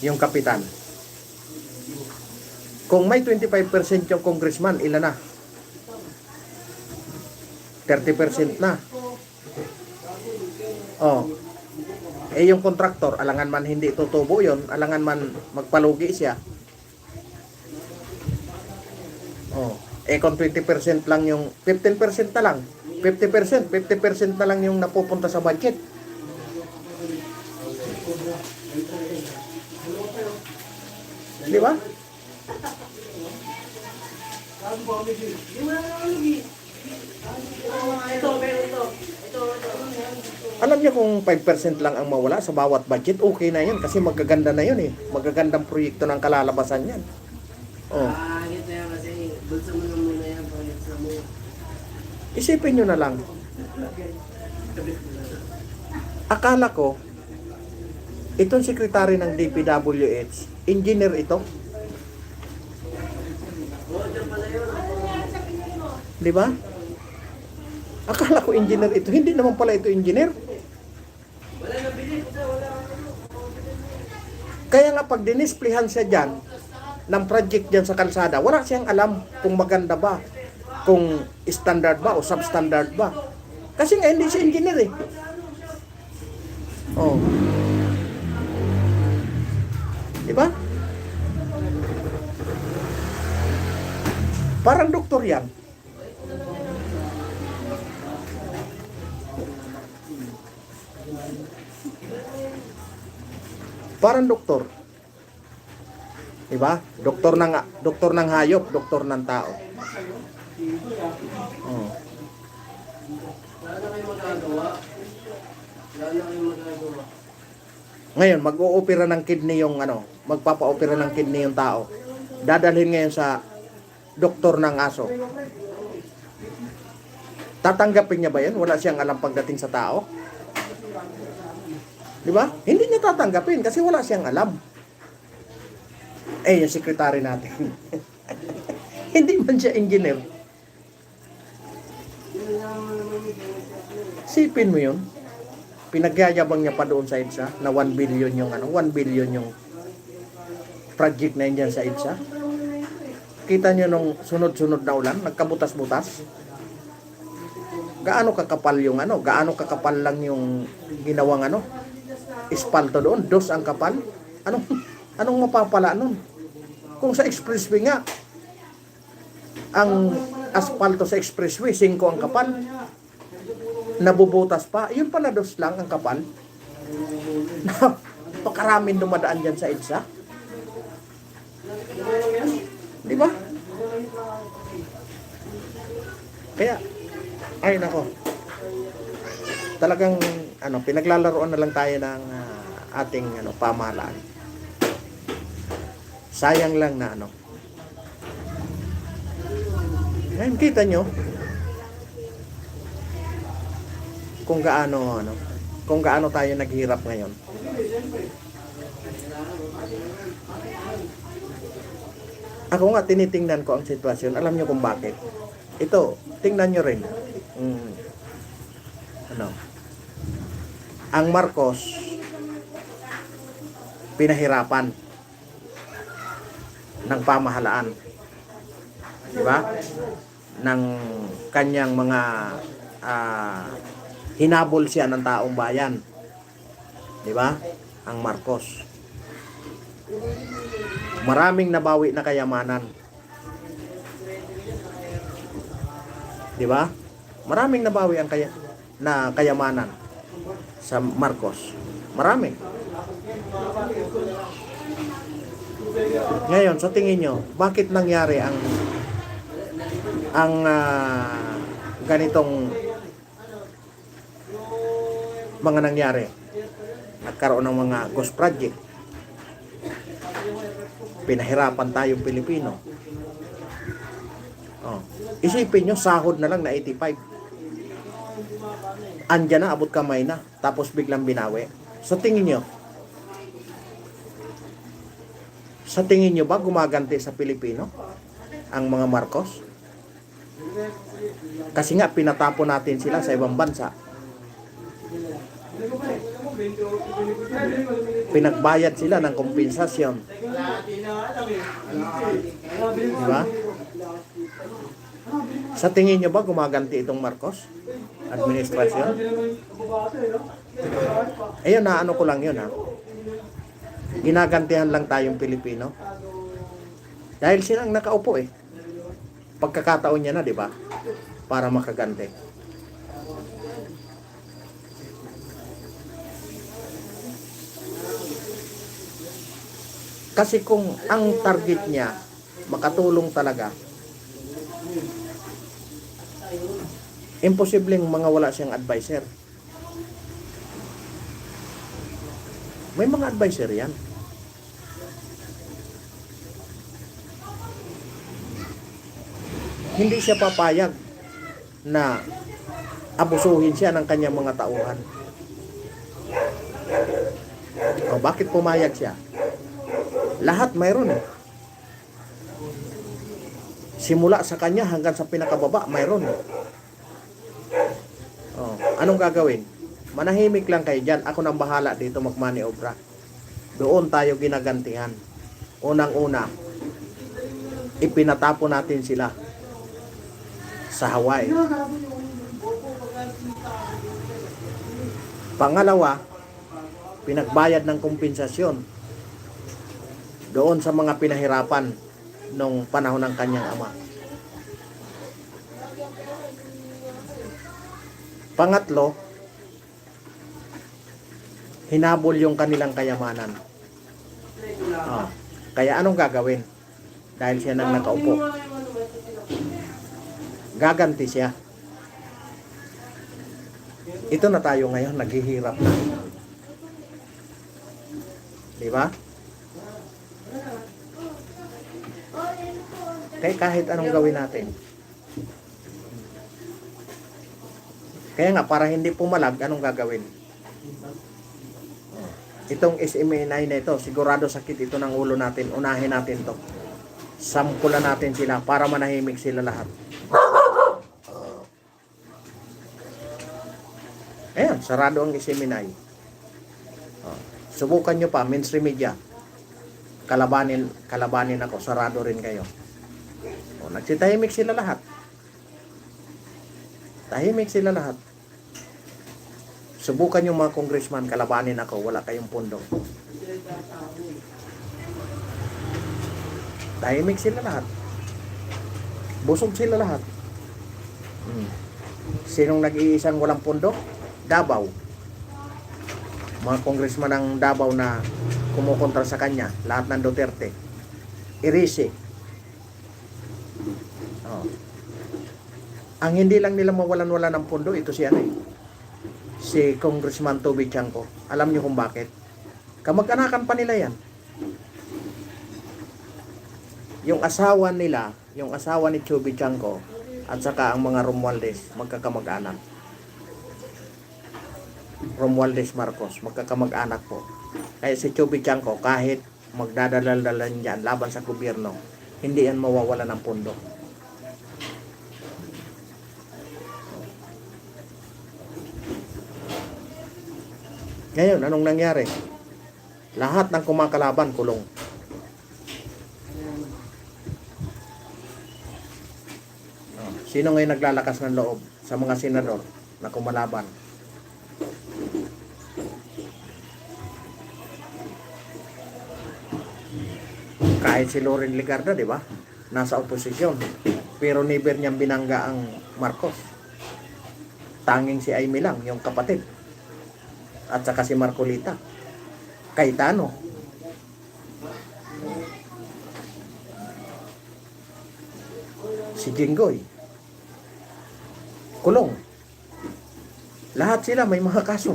Yung kapitan. Kung may 25% yung congressman, ilan na? 30% na. Oh. Yung kontraktor, alangan man hindi tutubo yon, alangan man magpalugi siya. Oh. Kung 20% lang yung, 15% na lang. 50% na lang yung napupunta sa budget. Di ba? Alam niyo kung 5% lang ang mawala sa bawat budget, okay na yun kasi magaganda na yun eh. Magagandang proyekto ng kalalabasan yan. Oh. Isipin nyo na lang. Akala ko, itong sekretary ng DPWH, engineer ito. Di ba? Akala ko engineer ito. Hindi naman pala ito engineer. Kaya nga pag dinisplayhan siya dyan, ng project dyan sa kalsada, wala siyang alam kung maganda ba, kung standard ba o substandard ba. Kasi nga hindi siya engineer eh. Oh. Di ba? Parang doktor yan. Parang doktor. Diba? Doktor ng hayop, doktor ng tao. Oh. Ngayon, mag-oopera ng kidney yung magpapa-opera ng kidney yung tao. Dadalhin ngayon sa doktor ng aso. Tatanggapin niya ba yan? Wala siyang alam pagdating sa tao. Di ba? Hindi niya tatanggapin kasi wala siyang alam. Yung sekretary natin. Hindi man siya engineer. Sipin mo yun. Pinagyayabang niya pa doon sa EDSA na 1 billion yung 1 billion yung project na yan sa EDSA. Kita niyo nung sunod-sunod na ulan, nagkabutas-butas. Gaano kakapal yung gaano kakapal lang yung ginawang espalto doon, dos ang kapal. Anong mapapala nun? Kung sa expressway nga, ang asfalto sa expressway, 5 ang kapal. Nabubutas pa, yun pala dos lang ang kapal. Pakaraming dumadaan dyan sa EDSA. Di ba? Kaya, ay nako. Talagang pinaglalaroan na lang tayo ng ating pamahalaan. Sayang lang na Ngayon kita nyo kung gaano tayo naghirap ngayon. Ako nga tinitingnan ko ang sitwasyon. Alam nyo kung bakit. Ito, tingnan nyo rin. Ang Marcos pinahirapan ng pamahalaan. Di ba? Ng kanyang mga hinabol siya ng taong bayan. Di ba? Ang Marcos. Maraming nabawi na kayamanan. Di ba? Maraming nabawi ang kayamanan sa Marcos. Marami. Ngayon, sa tingin nyo, bakit nangyari ang ganitong mga nangyari? Nagkaroon ng mga ghost project. Pinahirapan tayong Pilipino. Isipin nyo, sahod na lang na 85. Andyan na, abot kamay na. Tapos biglang binawi. Sa tingin nyo ba gumaganti sa Pilipino ang mga Marcos? Kasi nga, pinatapon natin sila sa ibang bansa. Pinagbayad sila ng kompensasyon. Diba? Sa tingin nyo ba gumaganti itong Marcos? Administrasyon? Ayun, na ano ko lang yun, ha? Ginagantihan lang tayong Pilipino. Dahil silang nakaupo eh. Pagkakataon niya na, di ba? Para makaganti. Kasi kung ang target niya makatulong talaga, imposibleng mawala siyang advisor. May mga advisor yan. Hindi siya papayag na abusuhin siya ng kanyang mga tauhan. O bakit pumayag siya? Lahat mayroon eh. Simula sa kanya hanggang sa pinakababa, mayroon eh. O, anong gagawin? Manahimik lang kayo dyan. Ako nang bahala dito magmaniobra. Doon tayo ginagantihan. Unang-una, ipinatapo natin sila sa Hawaii. Pangalawa, pinagbayad ng kompensasyon doon sa mga pinahirapan nung panahon ng kanyang ama. Pangatlo, hinabol yung kanilang kayamanan. Kaya anong gagawin? Dahil siya nang nakaupo, gaganti siya. Ito na tayo ngayon, naghihirap na. Di ba? Kaya kahit anong gawin natin. Kaya nga, para hindi pumalag, anong gagawin? Itong SMA9 na ito, sigurado sakit ito ng ulo natin. Unahin natin to. Sampulan natin sila para manahimik sila lahat. Ayan, sarado ang SMA9. Subukan nyo pa, mainstream media. Kalabanin ako, sarado rin kayo. Nagsitahimik sila lahat. Tahimik sila lahat. Subukan yung mga congressman, kalabanin ako, wala kayong pondo. Tahimik sila lahat. Busog sila lahat. Sinong nag-iisang walang pondo? Davao. Mga congressman ng Davao na kumukontra sa kanya, lahat ng Duterte. Irisi. Ang hindi lang nila mawalan-wala ng pondo, ito si si Congressman Toby Chanco. Alam niyo kung bakit? Kamag-anakan pa nila yan. Yung asawa nila, yung asawa ni Toby Chanco, at saka ang mga Romualdez, magkakamag-anak. Romualdez Marcos, magkakamag-anak po. Kaya si Toby Chanco, kahit magdadalal-dalan yan laban sa gobyerno, hindi yan mawawala ng pondo. Ngayon, anong nangyari? Lahat ng kumakalaban, kulong. Sino ngayon naglalakas ng loob sa mga senador na kumalaban? Kahit si Loren Legarda, di ba? Nasa oposisyon. Pero never niyang binangga ang Marcos. Tanging si Aimee lang, yung kapatid. At saka si Marcolita. Cayetano. Si Jinggoy. Kulong. Lahat sila may mga kaso.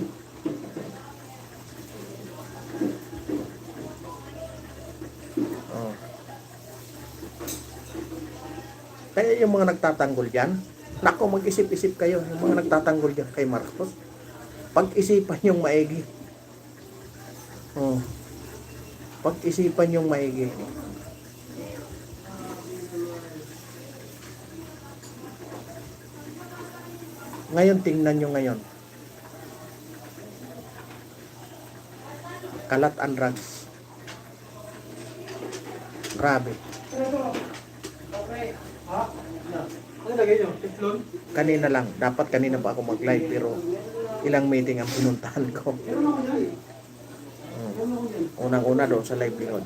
Kaya yung mga nagtatanggol dyan, nako, mag-isip-isip kayo, yung mga nagtatanggol dyan kay Marcos. Pag-isipan yung maigi. Oh. Pag-isipan yung maigi. Ngayon, tingnan nyo ngayon. Kalat ang drugs. Grabe. Kanina lang. Dapat kanina pa ako mag-live pero ilang meeting ang pinuntahan ko. Unang-una doon sa livelihood.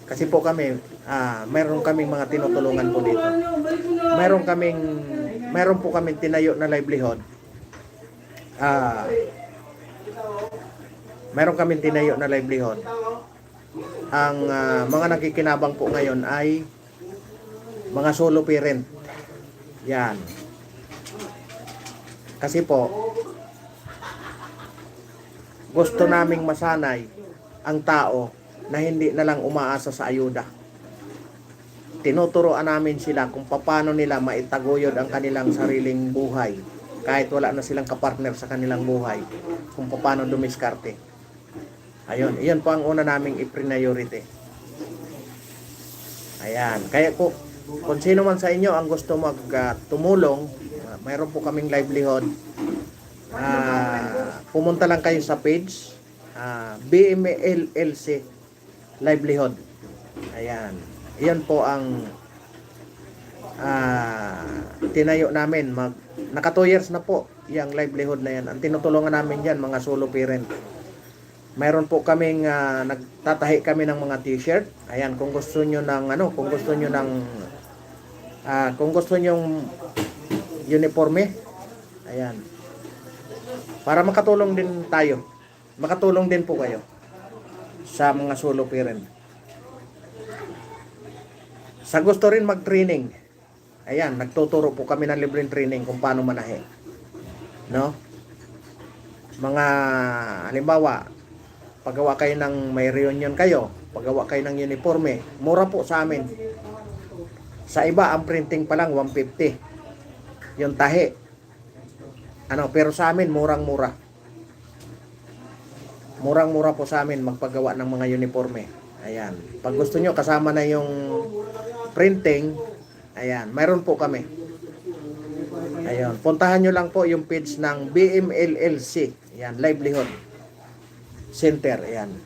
Kasi po kami, mayroon kaming mga tinutulungan po dito. Mayroon po kaming tinayo na livelihood. Mayroon kaming tinayo na livelihood. Ang mga nakikinabang po ngayon ay mga solo parent. Yan. Kasi po, gusto naming masanay ang tao na hindi na lang umaasa sa ayuda. Tinuturoan namin sila kung paano nila maitaguyod ang kanilang sariling buhay kahit wala na silang kapartner sa kanilang buhay, kung paano dumiskarte. Ayun, iyon po ang una naming i-priority. Ayan, kaya kung sino man sa inyo ang gusto tumulong, mayroon po kaming livelihood. Pumunta lang kayo sa page BMLLC livelihood. Ayan. Iyan po ang tinayo namin. Naka 2 years na po yung livelihood na yan. Ang tinutulungan namin dyan, mga solo parent. Mayroon po kaming nagtatahi kami ng mga t-shirt. Ayan, kung gusto nyo ng kung gusto nyo uniforme, ayan, para makatulong din tayo, makatulong din po kayo sa mga solo parent. Sa gusto rin mag-training, ayan, nagtuturo po kami ng libreng training kung paano manahe, no? Mga halimbawa, paggawa kayo ng may reunion kayo, paggawa kayo ng uniforme, mura po sa amin. Sa iba ang printing pa lang 150 yung tahi, pero sa amin murang-mura po sa amin magpagawa ng mga uniforme. Ayan, pag gusto nyo kasama na yung printing, ayan, mayroon po kami. Ayun, puntahan nyo lang po yung page ng BMLLC, ayan, livelihood center, ayan.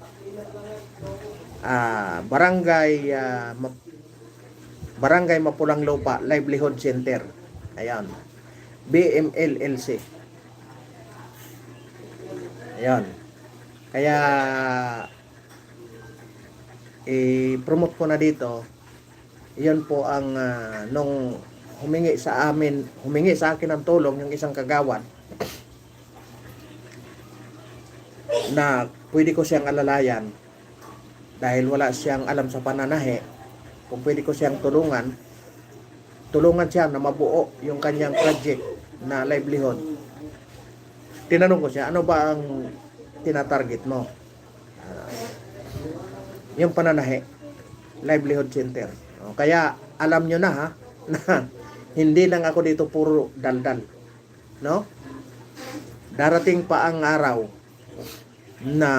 Barangay Mapulang Lupa livelihood center, ayan, BMLLC. Ayan. Kaya i-promote ko na dito. Iyon po ang nung humingi sa akin ng tulong yung isang kagawad na pwede ko siyang alalayan dahil wala siyang alam sa pananahe. Kung pwede ko siyang tulungan siya na mabuo yung kanyang project na livelihood. Tinanong ko siya, ano ba ang tinatarget mo? Yung pananahe, livelihood center. Kaya alam nyo na na hindi lang ako dito puro daldal, no? Darating pa ang araw na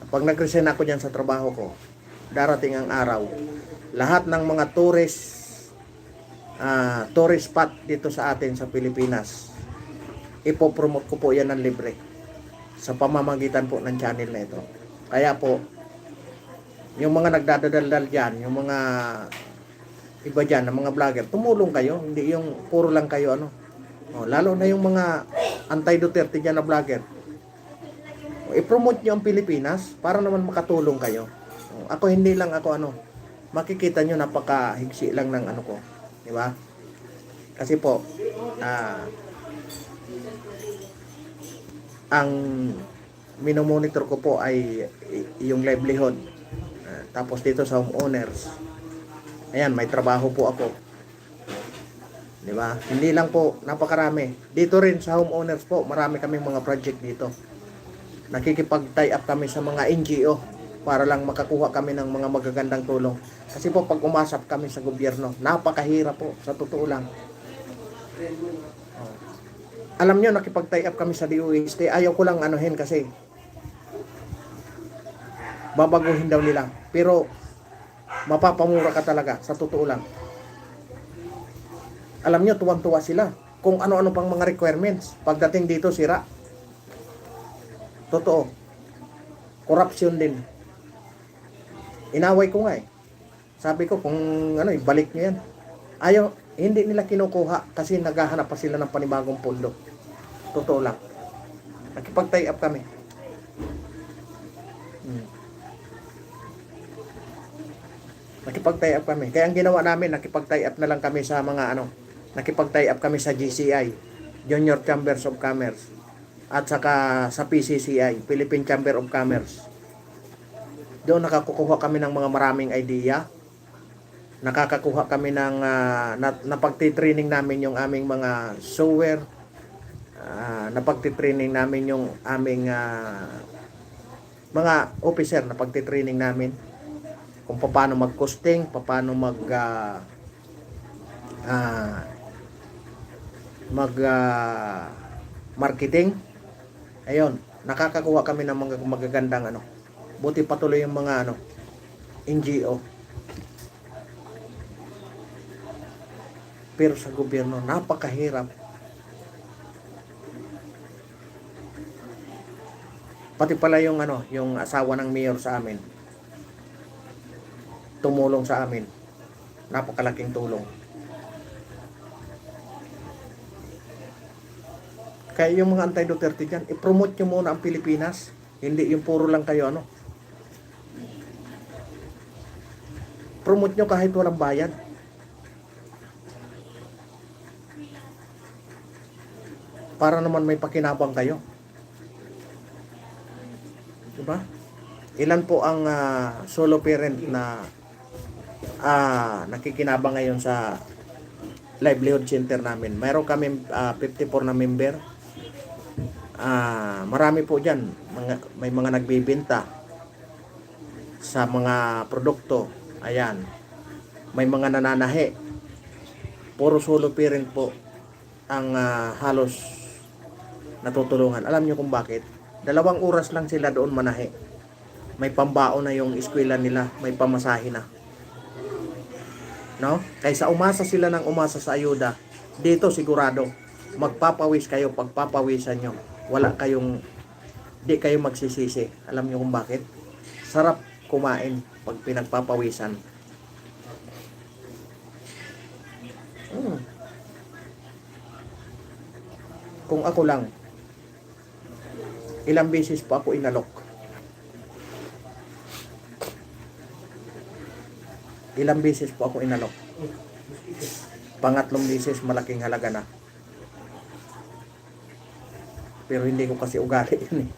pag nag-resign ako dyan sa trabaho ko, darating ang araw, lahat ng mga tourist spot dito sa atin sa Pilipinas, ipopromote ko po yan ng libre sa pamamagitan po ng channel na ito. Kaya po, yung mga nagdadaldal dyan, yung mga iba dyan, ng mga vlogger, tumulong kayo, hindi yung puro lang kayo lalo na yung mga anti-Duterte dyan na vlogger. I-promote nyo ang Pilipinas para naman makatulong kayo. Ako hindi lang ako makikita nyo napakahigsi lang ng ko, di ba? Kasi po ang minomonitor ko po ay yung livelihood. Tapos dito sa homeowners, ayan, may trabaho po ako, di ba? Hindi lang po napakarami dito, rin sa homeowners po marami kaming mga project dito. Nakikipag-tie up kami sa mga NGO para lang makakuha kami ng mga magagandang tulong. Kasi po pag umasap kami sa gobyerno, napakahirap po, sa totoo lang. Alam nyo, nakipag-tie up kami sa DOST. Ayaw ko lang anuhin kasi babaguhin daw nila. Pero mapapamura ka talaga, sa totoo lang. Alam nyo, tuwang-tuwa sila. Kung ano-ano pang mga requirements. Pagdating dito, sira. Totoo. Corruption din. Inaway ko nga eh. Sabi ko, kung ano, ibalik nyo yan. Ayaw, hindi nila kinukuha kasi naghahanap pa sila ng panibagong pondo. Totoo lang. Nakipag-tie up kami. Nakipag-tie up kami. Kaya ang ginawa namin, nakipag-tie up na lang kami sa mga ano, nakipag-tie up kami sa GCI, Junior Chambers of Commerce, at saka sa PCCI, Philippine Chamber of Commerce. Doon nakakukuha kami ng mga maraming idea. Nakakakuha kami ng napagtitraining namin yung aming mga sewer, napagtitraining namin yung aming mga officer, napagtitraining namin kung paano mag-costing, paano marketing. Ayun, nakakakuha kami ng mga magagandang ano. Buti patuloy yung mga ano, NGO. Pero sa gobyerno, napakahirap. Pati pala yung ano, yung asawa ng mayor sa amin, tumulong sa amin. Napakalaking tulong. Kaya yung mga anti-Duterte dyan, i-promote nyo muna ang Pilipinas. Hindi yung puro lang kayo ano. Promote nyo kahit walang bayad. Para naman may pakinabang kayo. Diba? Ilan po ang solo parent na nakikinabang ngayon sa livelihood center namin? Mayroon kami 54 na member. Marami po dyan. May mga nagbibenta sa mga produkto. Ayan. May mga nananahi. Puro solo parent po ang halos natutulungan. Alam nyo kung bakit? 2 oras lang sila doon manahe. May pambaon na yung eskwela nila, may pamasahe na. No? Kaysa umasa sila ng umasa sa ayuda, dito sigurado, magpapawis kayo, pagpapawisan nyo. Di kayo magsisisi. Alam nyo kung bakit? Sarap kumain pag pinagpapawisan. Kung ako lang, ilang beses pa ako inalok. Ilang beses po ako inalok. Pangatlong beses malaking halaga na. Pero hindi ko kasi ugali yun eh.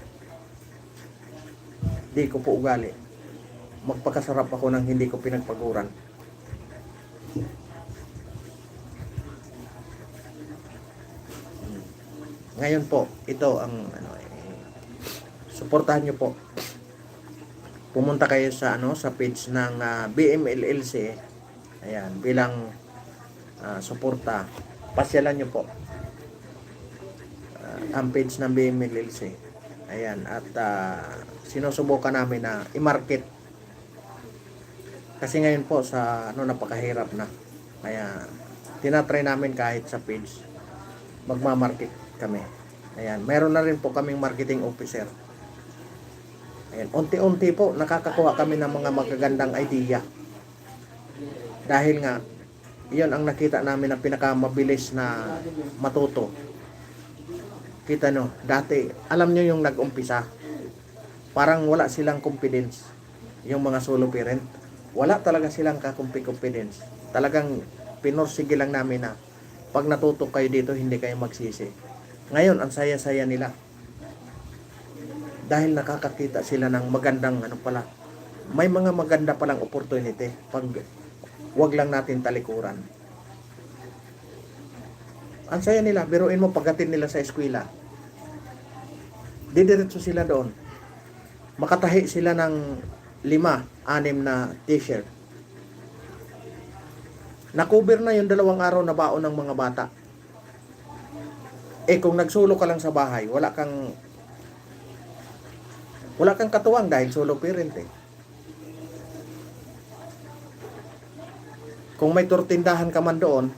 Hindi ko po ugali. Magpakasarap ako nang hindi ko pinagpaguran. Ngayon po, ito ang suportahan nyo po. Pumunta kayo sa sa page ng BMLLC. Ayan, bilang suporta. Pasyalan nyo po ang page ng BMLLC. Ayan, at sinusubukan namin na i-market. Kasi ngayon po sa napakahirap na. Kaya tinatry namin kahit sa page magma-market kami. Ayan, meron na rin po kaming marketing officer. Ayan, unti-unti po nakakakuha kami ng mga magagandang idea. Dahil nga, iyon ang nakita namin na pinakamabilis na matuto. Kita nyo, dati, alam nyo yung nag-umpisa, parang wala silang confidence. Yung mga solo parent, wala talaga silang confidence. Talagang pinursige lang namin na pag natuto kayo dito, hindi kayo magsisi. Ngayon, ang saya-saya nila. Dahil nakakakita sila ng magandang may mga maganda palang opportunity pag wag lang natin talikuran. Ang saya nila, biruin mo pagdating nila sa eskwela. Didiretso sila doon. Makatahi sila ng 6 na t-shirt. Nakuber na yung 2 araw na baon ng mga bata. Kung nagsulo ka lang sa bahay, wala kang katuwang dahil solo parent Kung may tortindahan ka man doon,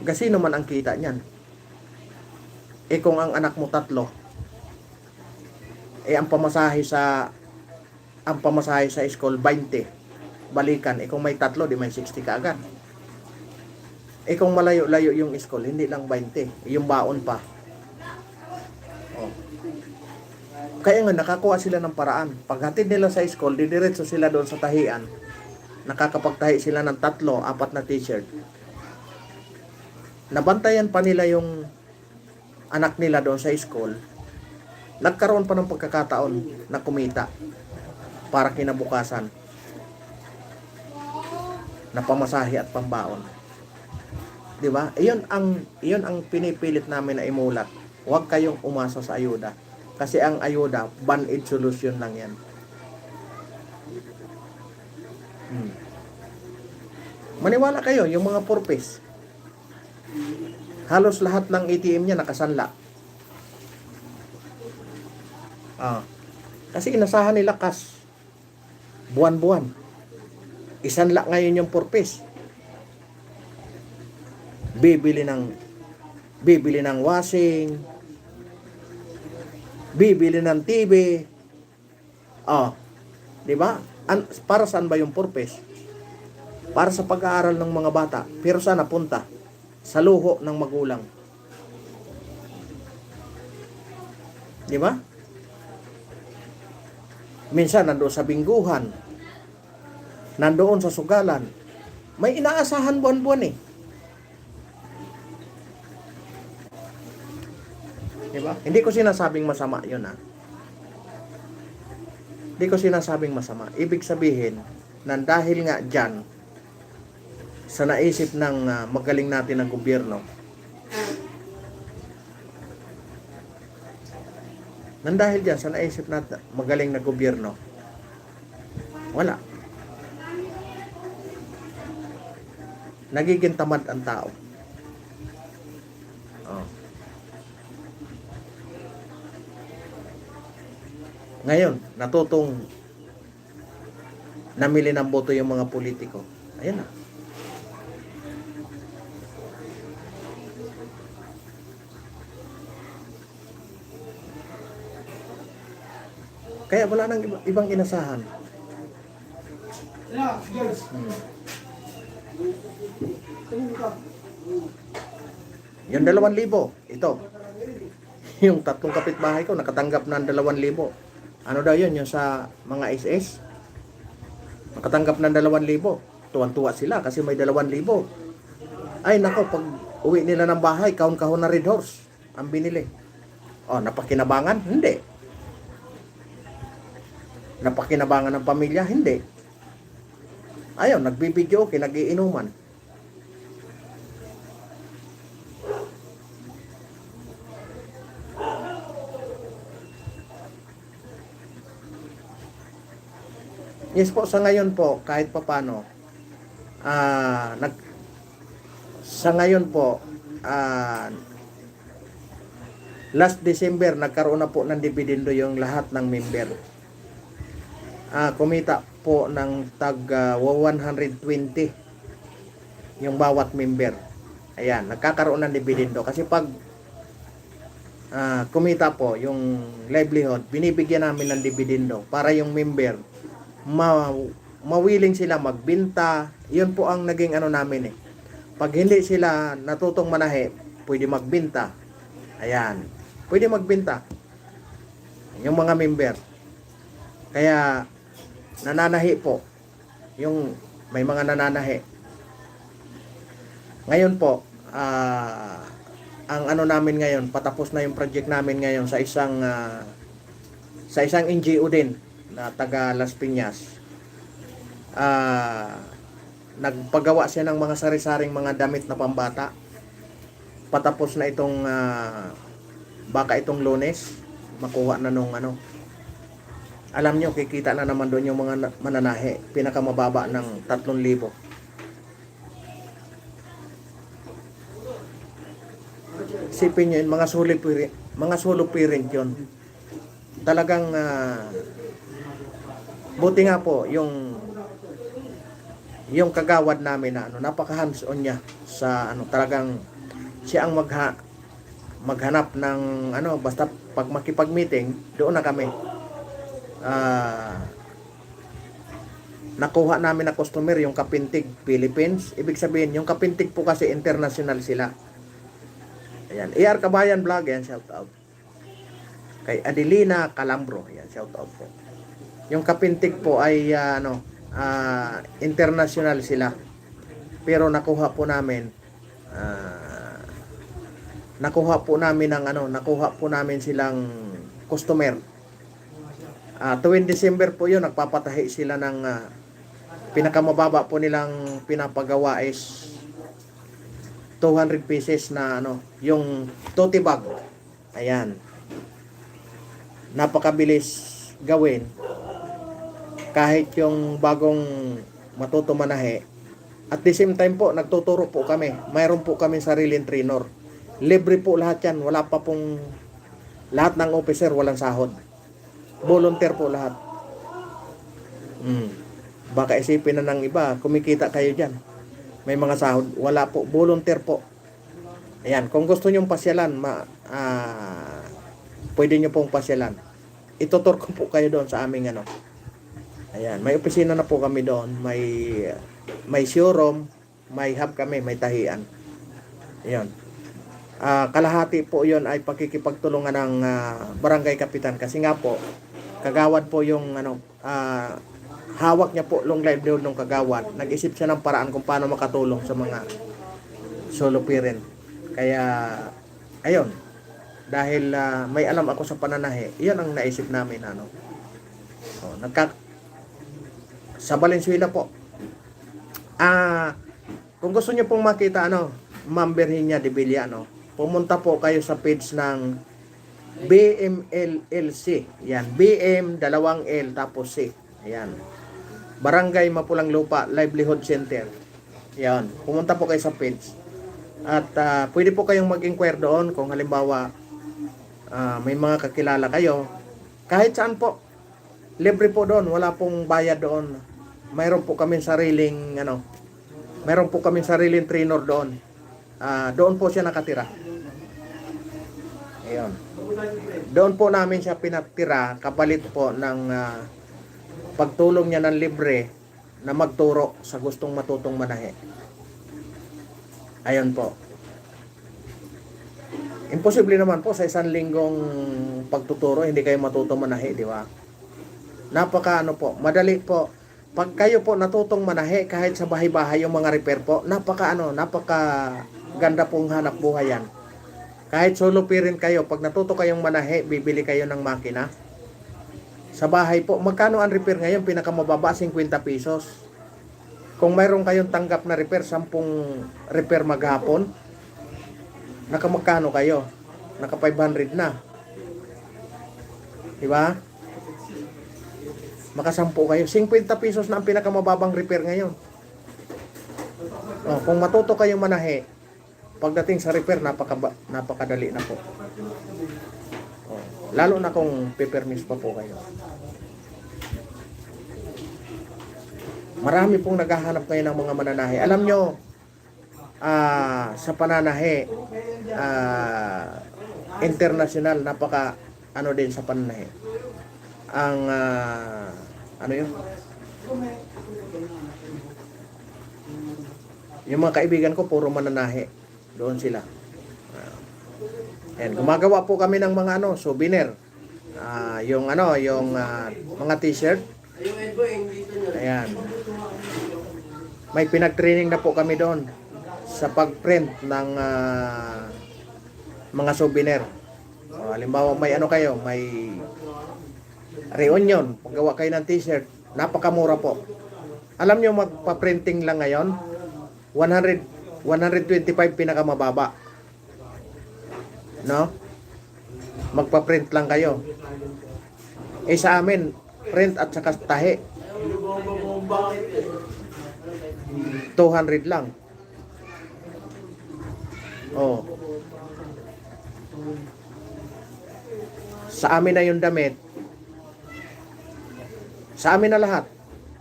gasino man ang kita niyan. Kung ang anak mo 3, ang pamasahe sa school 20, balikan. Kung may 3, di may 60 ka agad. Kung malayo-layo yung school, hindi lang 20, yung baon pa. Oh. Kaya nga nakakuha sila ng paraan. Paghatid nila sa school, didiretso sila doon sa tahian. Nakakapagtahi sila ng 3, 4 na t-shirt. Nabantayan pa nila yung anak nila doon sa school. Nagkaroon pa ng pagkakataon na kumita para kinabukasan na pamasahe at pambaon. 'Di ba? Iyon ang pinipilit namin na imulat. Huwag kayong umasa sa ayuda. Kasi ang ayuda, band-aid solution lang 'yan. Maniwala kayo, yung mga purpose. Halos lahat ng ATM niya nakasanla. Kasi inasahan nila cash. Buwan-buwan. Isanla ngayon yung purpose. Bibili ng washing, bibili ng TV. Di ba? Para saan ba yung purpose? Para sa pag-aaral ng mga bata. Pero saan napunta? Sa luho ng magulang. Di ba? Minsan nandoon sa bingguhan, nandoon sa sugalan. May inaasahan buwan-buwan Di ba? Hindi ko sinasabing masama 'yun Hindi ko sinasabing masama. Ibig sabihin, na dahil nga diyan sa naisip ng magaling natin ng gobyerno, nandahil dyan sa naisip natin magaling na gobyerno, wala. Nagiging tamad ang tao. Ngayon, natutong namili ng boto yung mga politiko. Ayan na. Kaya wala nang ibang inasahan. Yung 2,000, ito. Yung 3 kapitbahay ko nakatanggap ng 2,000. Ano daw yun? Yung sa mga SS? Nakatanggap ng 2,000. Tuwan-tuwa sila kasi may 2,000. Ay nako, pag uwi nila ng bahay, kahon-kahon na Red Horse ang binili. Napakinabangan? Hindi. Napakinabangan ng pamilya? Hindi. Ayaw, nagbibideo okay, nagiinuman. Yes po, sa ngayon po, kahit papano, sa ngayon po, last December, nagkaroon na po ng dividendo yung lahat ng member. Kumita po ng tag 120 yung bawat member. Ayan, nagkakaroon ng dividendo. Kasi pag kumita po yung livelihood, binibigyan namin ng dividendo para yung member mawiling sila magbenta. Yun po ang naging namin Pag hindi sila natutong manahe, pwede magbenta. Ayan, pwede magbenta yung mga member. Kaya nananahi po yung may mga nananahi. Ngayon po, ang namin ngayon, patapos na yung project namin ngayon sa isang NGO din na taga Las Piñas. Nagpagawa siya ng mga sari-saring mga damit na pambata. Patapos na itong baka itong Lunes, makuha na nung Alam nyo, kikita na naman doon yung mga mananahe. Pinakamababa ng 3,000. Isipin nyo yun, mga solo parent yun. Talagang, buti nga po, yung kagawad namin na napaka hands-on niya sa talagang siya ang maghanap ng basta pag makipag-meeting, doon na kami. Nakuha namin na customer yung Kapintig Philippines. Ibig sabihin, yung Kapintig po kasi international sila. Ayan, AR Kabayan Vlog, yan, shout out. Kay Adelina Calambro, yan, shout out po. Yung Kapintig po ay international sila. Pero nakuha po namin silang customer. Tuwing December po yun, nagpapatahi sila ng pinakamababa po nilang pinapagawa is 200 pieces na yung tote bag. Ayan. Napakabilis gawin. Kahit yung bagong matuto manahe. At the same time po, nagtuturo po kami. Mayroon po kami sariling trainer. Libre po lahat yan. Wala pa pong lahat ng officer, walang sahod. Volunteer po lahat. Baka isipin na ng iba, kumikita kayo dyan. May mga sahod. Wala po. Volunteer po. Ayan. Kung gusto nyong pasyalan, pwede nyo pong pasyalan. Itutur ko po kayo doon sa aming Ayan. May opisina na po kami doon. May showroom. May hub kami. May tahian. Ayan. Kalahati po yon ay pagkikipagtulungan ng barangay kapitan. Kasi nga po, kagawad po yung hawak niya po long livelihood ng kagawad. Nag-isip siya ng paraan kung paano makatulong sa mga solo parent. Kaya ayun, dahil may alam ako sa pananahe, iyon ang naisip namin sa Valenzuela po. Kung gusto niyo pong makita Ma'am Virginia de Villa, pumunta po kayo sa page ng BMLLC. Yan, BM, 2L, tapos C. Ayan. Barangay Mapulang Lupa Livelihood Center. Yan, pumunta po kayo sa page. At pwede po kayong mag-inquire doon kung halimbawa may mga kakilala kayo. Kahit saan po. Libre po doon, wala pong bayad doon. Mayroon po kami sariling trainer doon. Doon po siya nakatira. Ayun. Doon po namin siya pinatira kapalit po ng pagtulong niya ng libre na magturo sa gustong matutong manahe. Ayun po. Imposible naman po sa isang linggong pagtuturo hindi kayo matutong manahe, di ba? Napaka madali po. Pag kayo po natutong manahe kahit sa bahay-bahay yung mga repair po, napaka ganda pong hanap buhay yan. Kahit solo parent kayo, pag natuto kayong manahe, bibili kayo ng makina. Sa bahay po, magkano ang repair ngayon? Pinakamababa, 50 pesos. Kung mayroon kayong tanggap na repair, 10 repair maghapon, nakamagkano kayo? Naka 500 na. Diba? Makasampu kayo. 50 pesos na ang pinakamababang repair ngayon. Kung matuto kayong manahe, pagdating sa repair, napakadali na po. Lalo na kung pe-permis pa po kayo. Marami pong naghahanap ngayon ng mga mananahe. Alam nyo, sa pananahe, international, napaka din sa pananahe. Ang yung mga kaibigan ko puro mananahe doon sila. And gumagawa po kami ng mga souvenir. Yung mga t-shirt. Ayan. May pinag-training na po kami doon sa pag-print ng mga souvenir. Halimbawa may kayo, may reunion, paggawa kayo ng t-shirt, napakamura po. Alam nyo, magpa-printing lang ngayon, 125 pinakamababa. No? Magpa-print lang kayo. Sa amin, print at saka tahi. 200 lang. Oh. Sa amin na yung damit. Sa amin na lahat.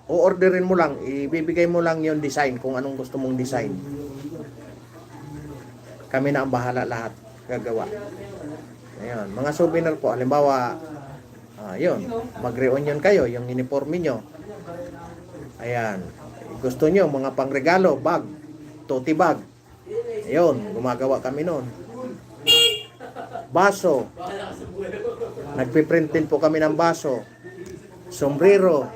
O-orderin mo lang, ibibigay mo lang yung design kung anong gusto mong design. Kami na ang bahala lahat gagawa. Ayun, mga souvenir po, halimbawa, yun, mag-reunion kayo, yung uniforme nyo. Ayan, gusto nyo, mga pangregalo, bag, tote bag. Ayun, gumagawa kami noon. Baso. Nagpiprint din po kami ng baso. Sombrero.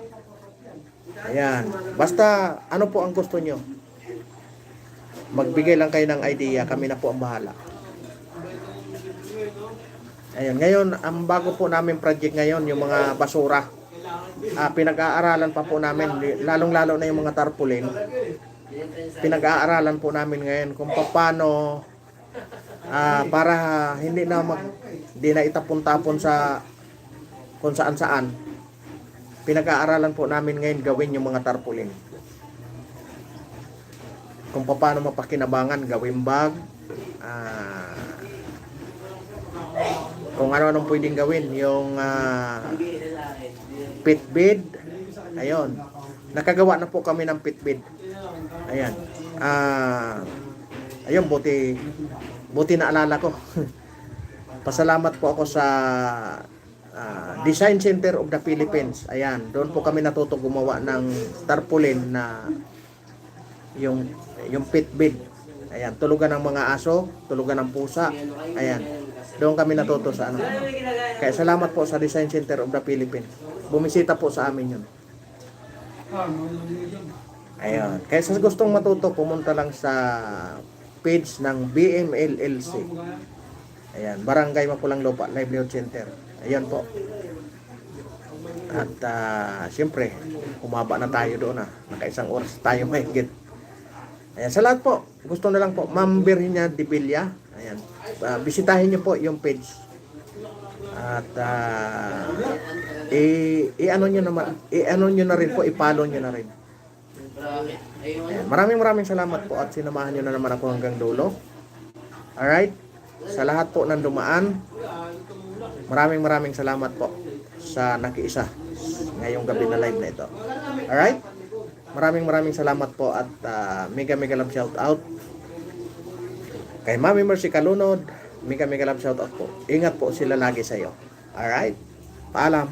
Ayan. Basta, ano po ang gusto nyo? Magbigay lang kayo ng idea, kami na po ang bahala. Ayan, ngayon, ang bago po namin project ngayon, yung mga basura. Pinag-aaralan pa po namin, lalong-lalo na yung mga tarpaulin. Pinag-aaralan po namin ngayon kung paano para hindi na itapon-tapon sa kung saan-saan. Pinag-aaralan po namin ngayon gawin yung mga tarpaulin. Kung paano mapakinabangan, gawin bag, kung ano-anong pwedeng gawin, yung pit bed, ayun. Nakagawa na po kami ng pit bed. Ayan. Ayun, buti naalala ko. Pasalamat po ako sa Design Center of the Philippines. Ayan, doon po kami natuto gumawa ng tarpaulin na yung pit bed. Ayan, tulugan ng mga aso, tulugan ng pusa. Ayan, doon kami natuto sa ano. Kaya salamat po sa Design Center of the Philippines. Bumisita po sa amin yun. Ayun, kaya sa gustong matuto, pumunta lang sa page ng BMLLC. Ayan, Barangay Mapulang Lupa Livelihood Center. Ayan po. At siyempre, umaba na tayo doon. Nakaisang oras tayo mahigit. Ayan, sa lahat po, gusto na lang po, Ma'am Virginia de Villa. Ayan, bisitahin niyo po yung page. At i-ano niyo na rin po, i-follow niyo na rin. Ayan, maraming salamat po at sinamahan niyo na naman ako hanggang dulo. Alright? Sa lahat po ng dumaan, maraming salamat po sa nakiisa ngayong gabi na live na ito. Alright? Maraming salamat po at mega love shout out kay Mami Mercy Kalunod. Mega love shout out po. Ingat po sila lagi sa iyo. Alright? Paalam.